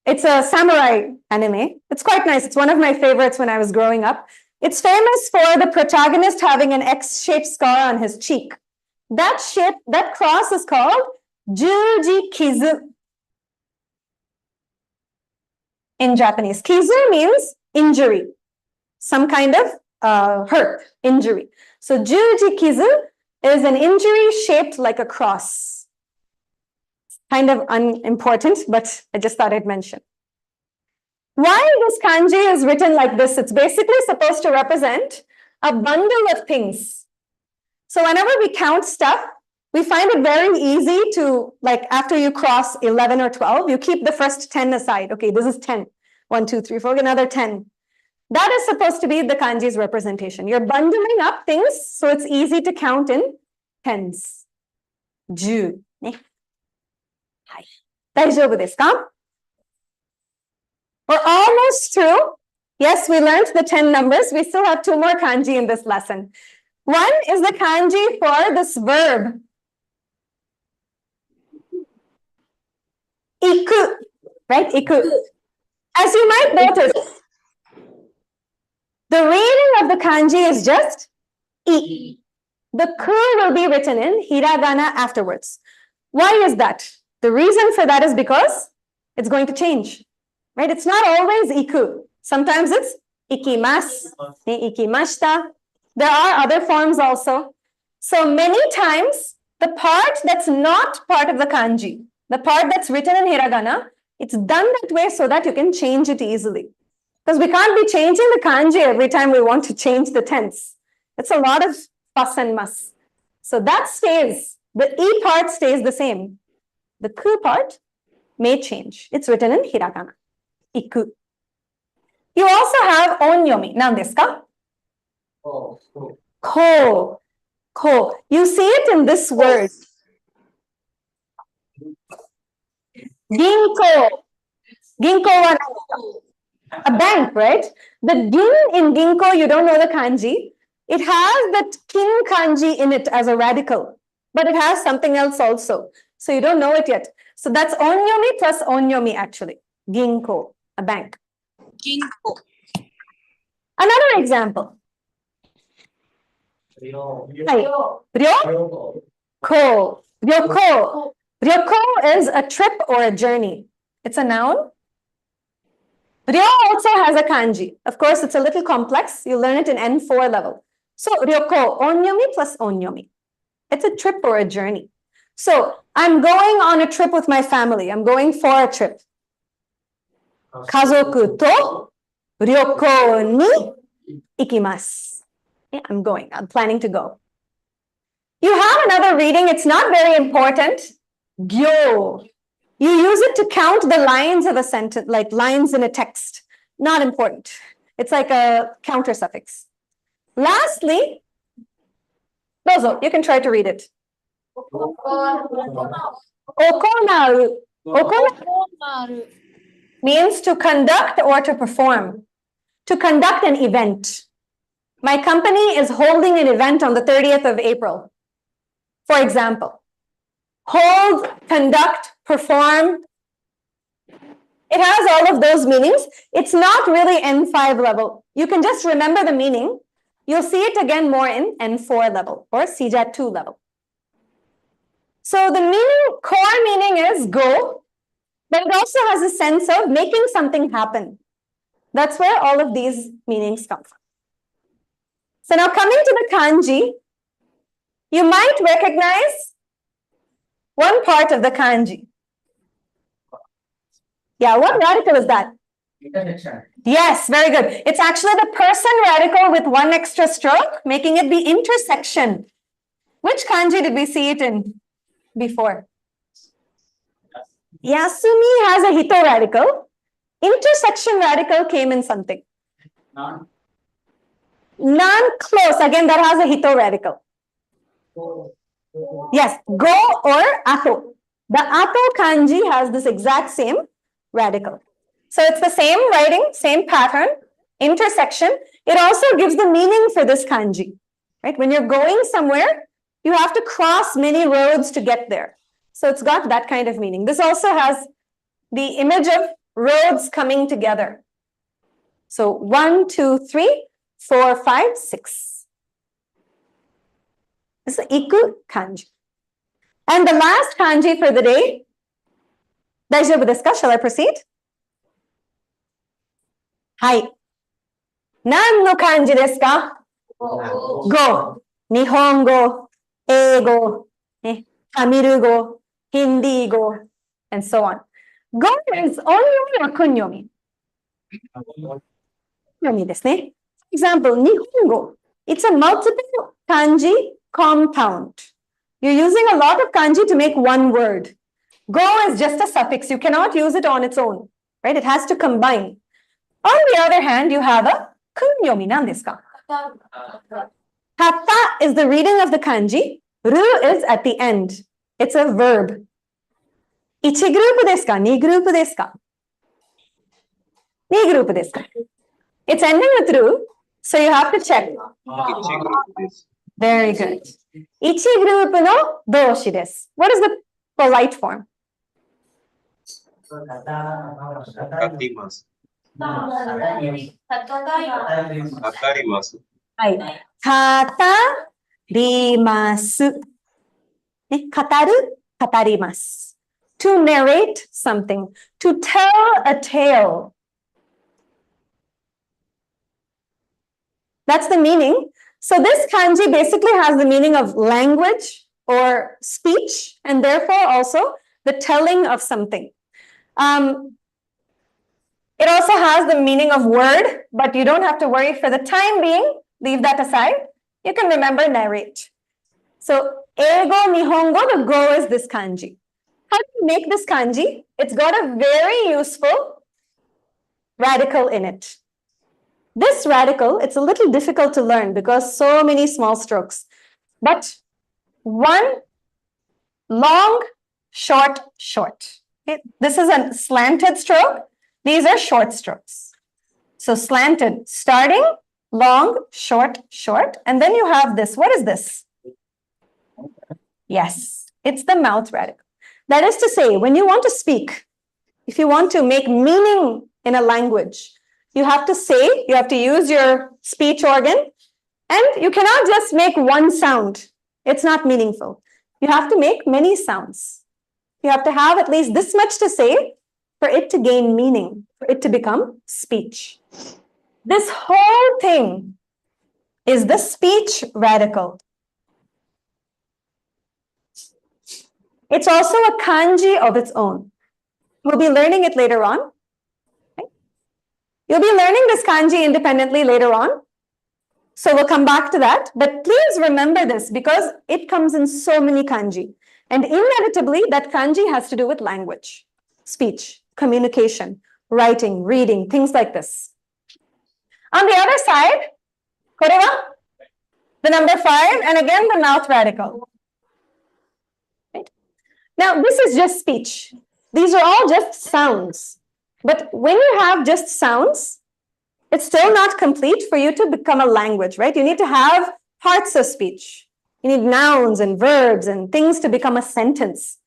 It's a samurai anime. It's quite nice. It's one of my favorites when I was growing up. It's famous for the protagonist having an X-shaped scar on his cheek. That shape, that cross is called Juji Kizu in Japanese. Kizu means injury, some kind of hurt, injury. So Juji Kizu is an injury shaped like a cross. Kind of unimportant, but I just thought I'd mention. Why this kanji is written like this? It's basically supposed to represent a bundle of things. So whenever we count stuff, we find it very easy to, like after you cross 11 or 12, you keep the first 10 aside. Okay, this is 10. 1, 2, 3, 4, another 10. That is supposed to be the kanji's representation. You're bundling up things, so it's easy to count in tens. Ju. Hai. Daijoubu desu ka? We're almost through. Yes, we learned the 10 numbers. We still have 2 more kanji in this lesson. One is the kanji for this verb. Iku, right? Iku. As you might notice, the reading of the kanji is just I. The ku will be written in hiragana afterwards. Why is that? The reason for that is because it's going to change, right? It's not always iku. Sometimes it's ikimasu, ikimashita. There are other forms also. So many times, the part that's not part of the kanji, the part that's written in hiragana, it's done that way so that you can change it easily. Because we can't be changing the kanji every time we want to change the tense. It's a lot of fuss and muss. So that stays. The I part stays the same. The ku part may change. It's written in hiragana. Iku. You also have onyomi. Nan desu ka? Ko. Ko. You see it in this word. Ginko. Ginko wa a bank, right? The gin in ginko, you don't know the kanji. It has that kin kanji in it as a radical, but it has something else also. So you don't know it yet. So that's onyomi plus onyomi actually. Ginko, a bank. Ginko. Another example. Hai. Ryo? Ko. Ryoko. Ryoko is a trip or a journey. It's a noun. Ryo also has a kanji. Of course, it's a little complex. You learn it in N4 level. So ryoko, onyomi plus onyomi. It's a trip or a journey. So I'm going on a trip with my family. I'm going for a trip. Kazoku to ryoko ni ikimasu. Yeah, I'm going. I'm planning to go. You have another reading. It's not very important. Gyo. You use it to count the lines of a sentence, like lines in a text. Not important. It's like a counter suffix. Lastly, dozo, you can try to read it. Okonaru. Okonaru means to conduct or to perform. To conduct an event. My company is holding an event on the 30th of April. For example, hold, conduct, perform. It has all of those meanings. It's not really N5 level. You can just remember the meaning. You'll see it again more in N4 level or CJAT 2 level. So the meaning, core meaning is go, but it also has a sense of making something happen. That's where all of these meanings come from. So now coming to the kanji, you might recognize one part of the kanji. Yeah, what radical is that? Intersection. Yes, very good. It's actually the person radical with one extra stroke, making it the intersection. Which kanji did we see it in before? Yasumi has a hito radical. Intersection radical came in something. Non. Non-close, again, that has a hito radical. Yes, go or ato. The ato kanji has this exact same radical. So it's the same writing, same pattern, intersection. It also gives the meaning for this kanji, right? When you're going somewhere, you have to cross many roads to get there. So it's got that kind of meaning. This also has the image of roads coming together. So 1, 2, 3, 4, 5, 6. This is iku kanji. And the last kanji for the day. Daijoubu desu ka? Shall I proceed? Hai. Nan no kanji desu ka? Go. Nihongo, Eigo, Tamil go, Hindi go, and so on. Go is onyomi or kunyomi? Kunyomi desu ne. For example, Nihongo. It's a multiple kanji compound. You're using a lot of kanji to make one word. Go is just a suffix. You cannot use it on its own, right? It has to combine. On the other hand, you have a kunyomi. Nan desu ka? Kata is the reading of the kanji. Ru is at the end. It's a verb. Ichi group desu ka? Ni group desu ka? Ni group desu ka? It's ending with ru, so you have to check. Very good. Ichi group no doushi desu. What is the polite form? Katarimasu. Hai. Katarimasu. Kataru, katarimasu. To narrate something, to tell a tale. That's the meaning. So this kanji basically has the meaning of language or speech, and therefore also the telling of something. It also has the meaning of word, but you don't have to worry for the time being. Leave that aside. You can remember narrate. So, eigo, nihongo, the go is this kanji. How do you make this kanji? It's got a very useful radical in it. This radical, it's a little difficult to learn because so many small strokes. But one long, short, short. Okay? This is a slanted stroke. These are short strokes. So slanted, starting, long, short, short. And then you have this. What is this? Yes, it's the mouth radical. That is to say, when you want to speak, if you want to make meaning in a language, you have to say, you have to use your speech organ, and you cannot just make one sound. It's not meaningful. You have to make many sounds. You have to have at least this much to say for it to gain meaning, for it to become speech. This whole thing is the speech radical. It's also a kanji of its own. We'll be learning it later on. Okay? You'll be learning this kanji independently later on. So we'll come back to that. But please remember this because it comes in so many kanji. And inevitably, that kanji has to do with language, speech, communication, writing, reading, things like this. On the other side, korewa, the number 5, and again the mouth radical. Right? Now, this is just speech. These are all just sounds. But when you have just sounds, it's still not complete for you to become a language, right? You need to have parts of speech. You need nouns and verbs and things to become a sentence.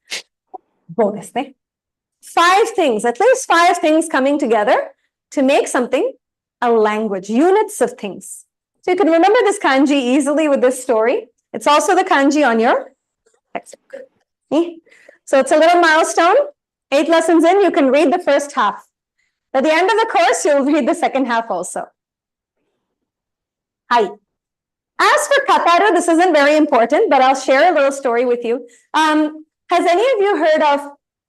5 things, at least 5 things coming together to make something a language, units of things. So you can remember this kanji easily with this story. It's also the kanji on your textbook. So it's a little milestone. 8 lessons in, you can read the first half. At the end of the course, you'll read the second half also. Hai. As for Kataru, this isn't very important, but I'll share a little story with you. Has any of you heard of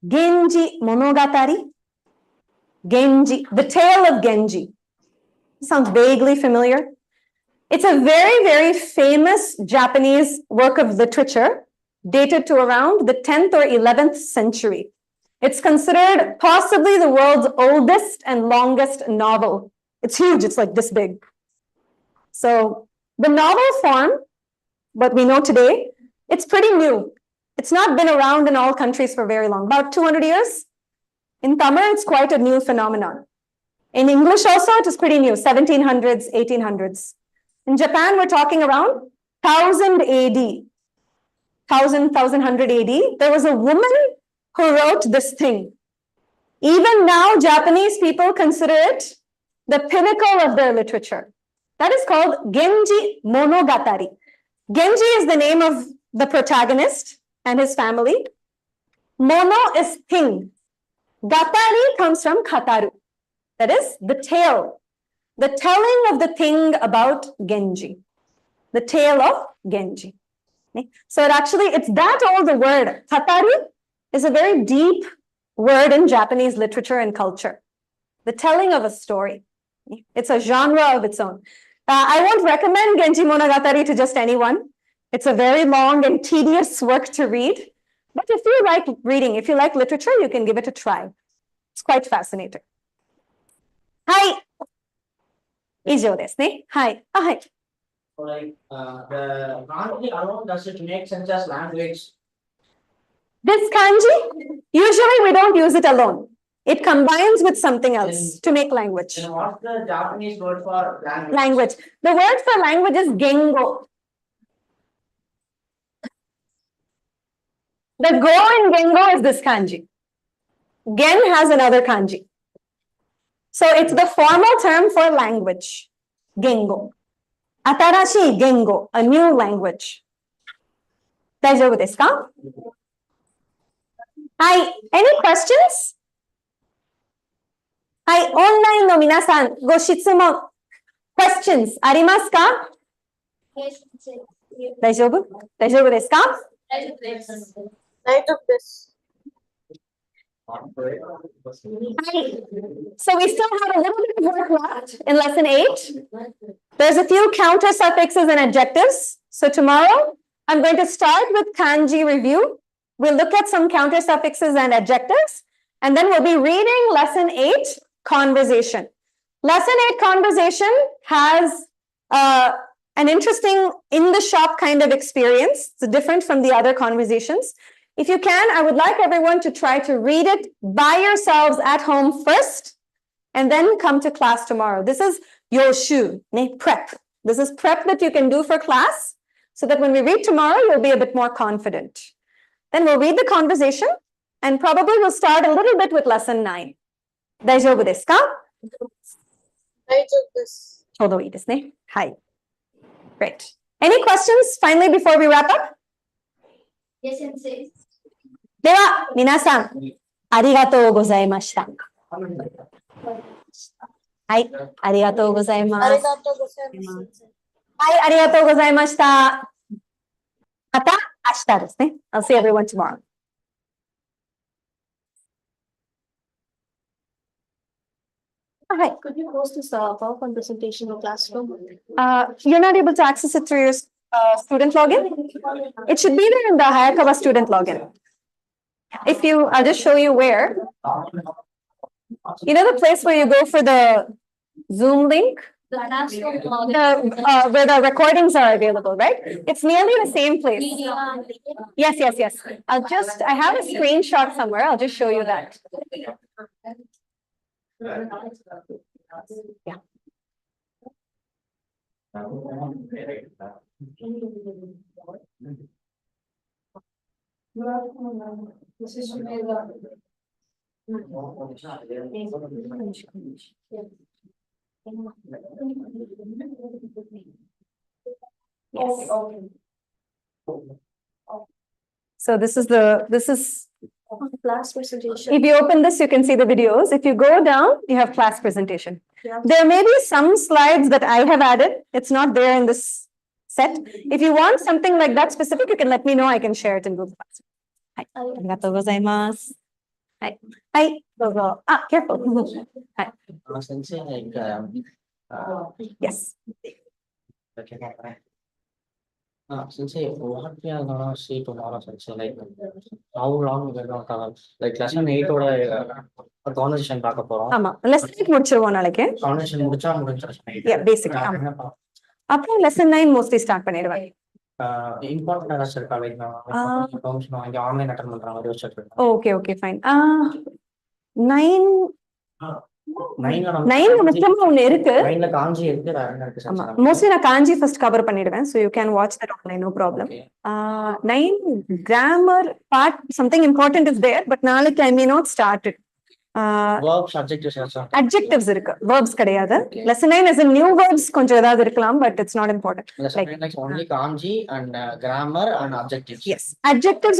Genji Monogatari? Genji, the tale of Genji. Sounds vaguely familiar. It's a very, very famous Japanese work of literature dated to around the 10th or 11th century. It's considered possibly the world's oldest and longest novel. It's huge, it's like this big. So the novel form, what we know today, it's pretty new. It's not been around in all countries for very long, about 200 years. In Tamil, it's quite a new phenomenon. In English also, it is pretty new, 1700s, 1800s. In Japan, we're talking around 1000 AD, 1100 AD. There was a woman who wrote this thing. Even now, Japanese people consider it the pinnacle of their literature. That is called Genji Monogatari. Genji is the name of the protagonist and his family. Mono is thing. Gatari comes from Kataru. That is the tale. The telling of the thing about Genji. The tale of Genji. Okay? So it's that old a word. Kataru is a very deep word in Japanese literature and culture. The telling of a story. It's a genre of its own. I won't recommend Genji Monogatari to just anyone. It's a very long and tedious work to read. But if you like reading, if you like literature, you can give it a try. It's quite fascinating. Hi. 以上ですね。はい。あ、はい。 So like the kanji alone, does it make sense as language? This kanji, usually we don't use it alone. It combines with something else to make language. Then what's the Japanese word for language? Language. The word for language is gengo. The go in gengo is this kanji. Gen has another kanji. So it's the formal term for language. Gengo. Atarashi gengo, a new language. 大丈夫ですか? Hi, any questions? はい、オンラインの皆さん、ご質問、questions ありますか? 大丈夫ですか? 大丈夫です。 So we still have a little bit of work left in lesson 8. There's a few counter suffixes and adjectives. So tomorrow, I'm going to start with kanji review. We'll look at some counter suffixes and adjectives, and then we'll be reading lesson 8, conversation. Lesson 8, conversation has an interesting in-the-shop kind of experience. It's different from the other conversations. If you can, I would like everyone to try to read it by yourselves at home first, and then come to class tomorrow. This is yoshu, prep. This is prep that you can do for class, so that when we read tomorrow, you'll be a bit more confident. Then we'll read the conversation, and probably we'll start a little bit with lesson 9. 大丈夫ですか? 大丈夫です。ちょうどいいですね。はい。Great. Any questions finally before we wrap up? Yes, sensei. では、皆さん、ありがとうございました。はい、ありがとうございます。ありがとうございます。はい、ありがとうございました。また明日ですね。I'll see everyone tomorrow. Hi. Could you post this PowerPoint presentation in classroom? You're not able to access it through your student login? It should be there in the Hayakawa student login. I'll just show you where. You know the place where you go for the Zoom link? Where the recordings are available, right? It's nearly the same place. Yes. I have a screenshot somewhere. I'll just show you that. Yeah. Yes. So this is Class presentation. if you open this, you can see the videos. If you go down, you have class presentation. Yeah. There may be some slides that I have added. It's not there in this set. If you want something like that specific, you can let me know. I can share it in Google Classroom. はい、ありがとうございます。はい、はい、どうぞ。あ、careful. はい、 Sensei, like, yes. Sensei, what we are gonna see tomorrow, Sensei, like, how long we are gonna cover? Like, lesson 8 ஓட conversation பார்க்க போறோம். ஆமா, lesson 8 முடிச்சிருவோம் நாளைக்கு. Conversation முடிஞ்சிருச்சு. Yeah, basic. ஆமா. அப்புறம் lesson 9 mostly start பண்ணிடுவேன். இம்பார்ட்டன்ட் ஏதாச்சும் இருக்கா? லைக் நான் பெர்மிஷன் வாங்கி ஆன்லைன் அட்டெண்ட் பண்ற மாதிரி வச்சிருக்கேன். Okay, okay, fine. 9 9 முக்கியமா ஒண்ணு இருக்கு. 9ல காஞ்சி இருக்கு, வேற என்ன இருக்கு ஆமா, சார்? mostly நான் காஞ்சி first cover பண்ணிடுவேன். So you can watch that online, no problem. 9 grammar part, something important is there, but நாளைக்கு I may not start it. Verbs, adjectives ஏதாச்சும். Adjectives இருக்கு, verbs கிடையாது. Okay. Lesson 9 as in new verbs கொஞ்சம் ஏதாவது இருக்கலாம், but it's not important. Lesson 9 like only kanji and grammar and adjectives. Yes, adjectives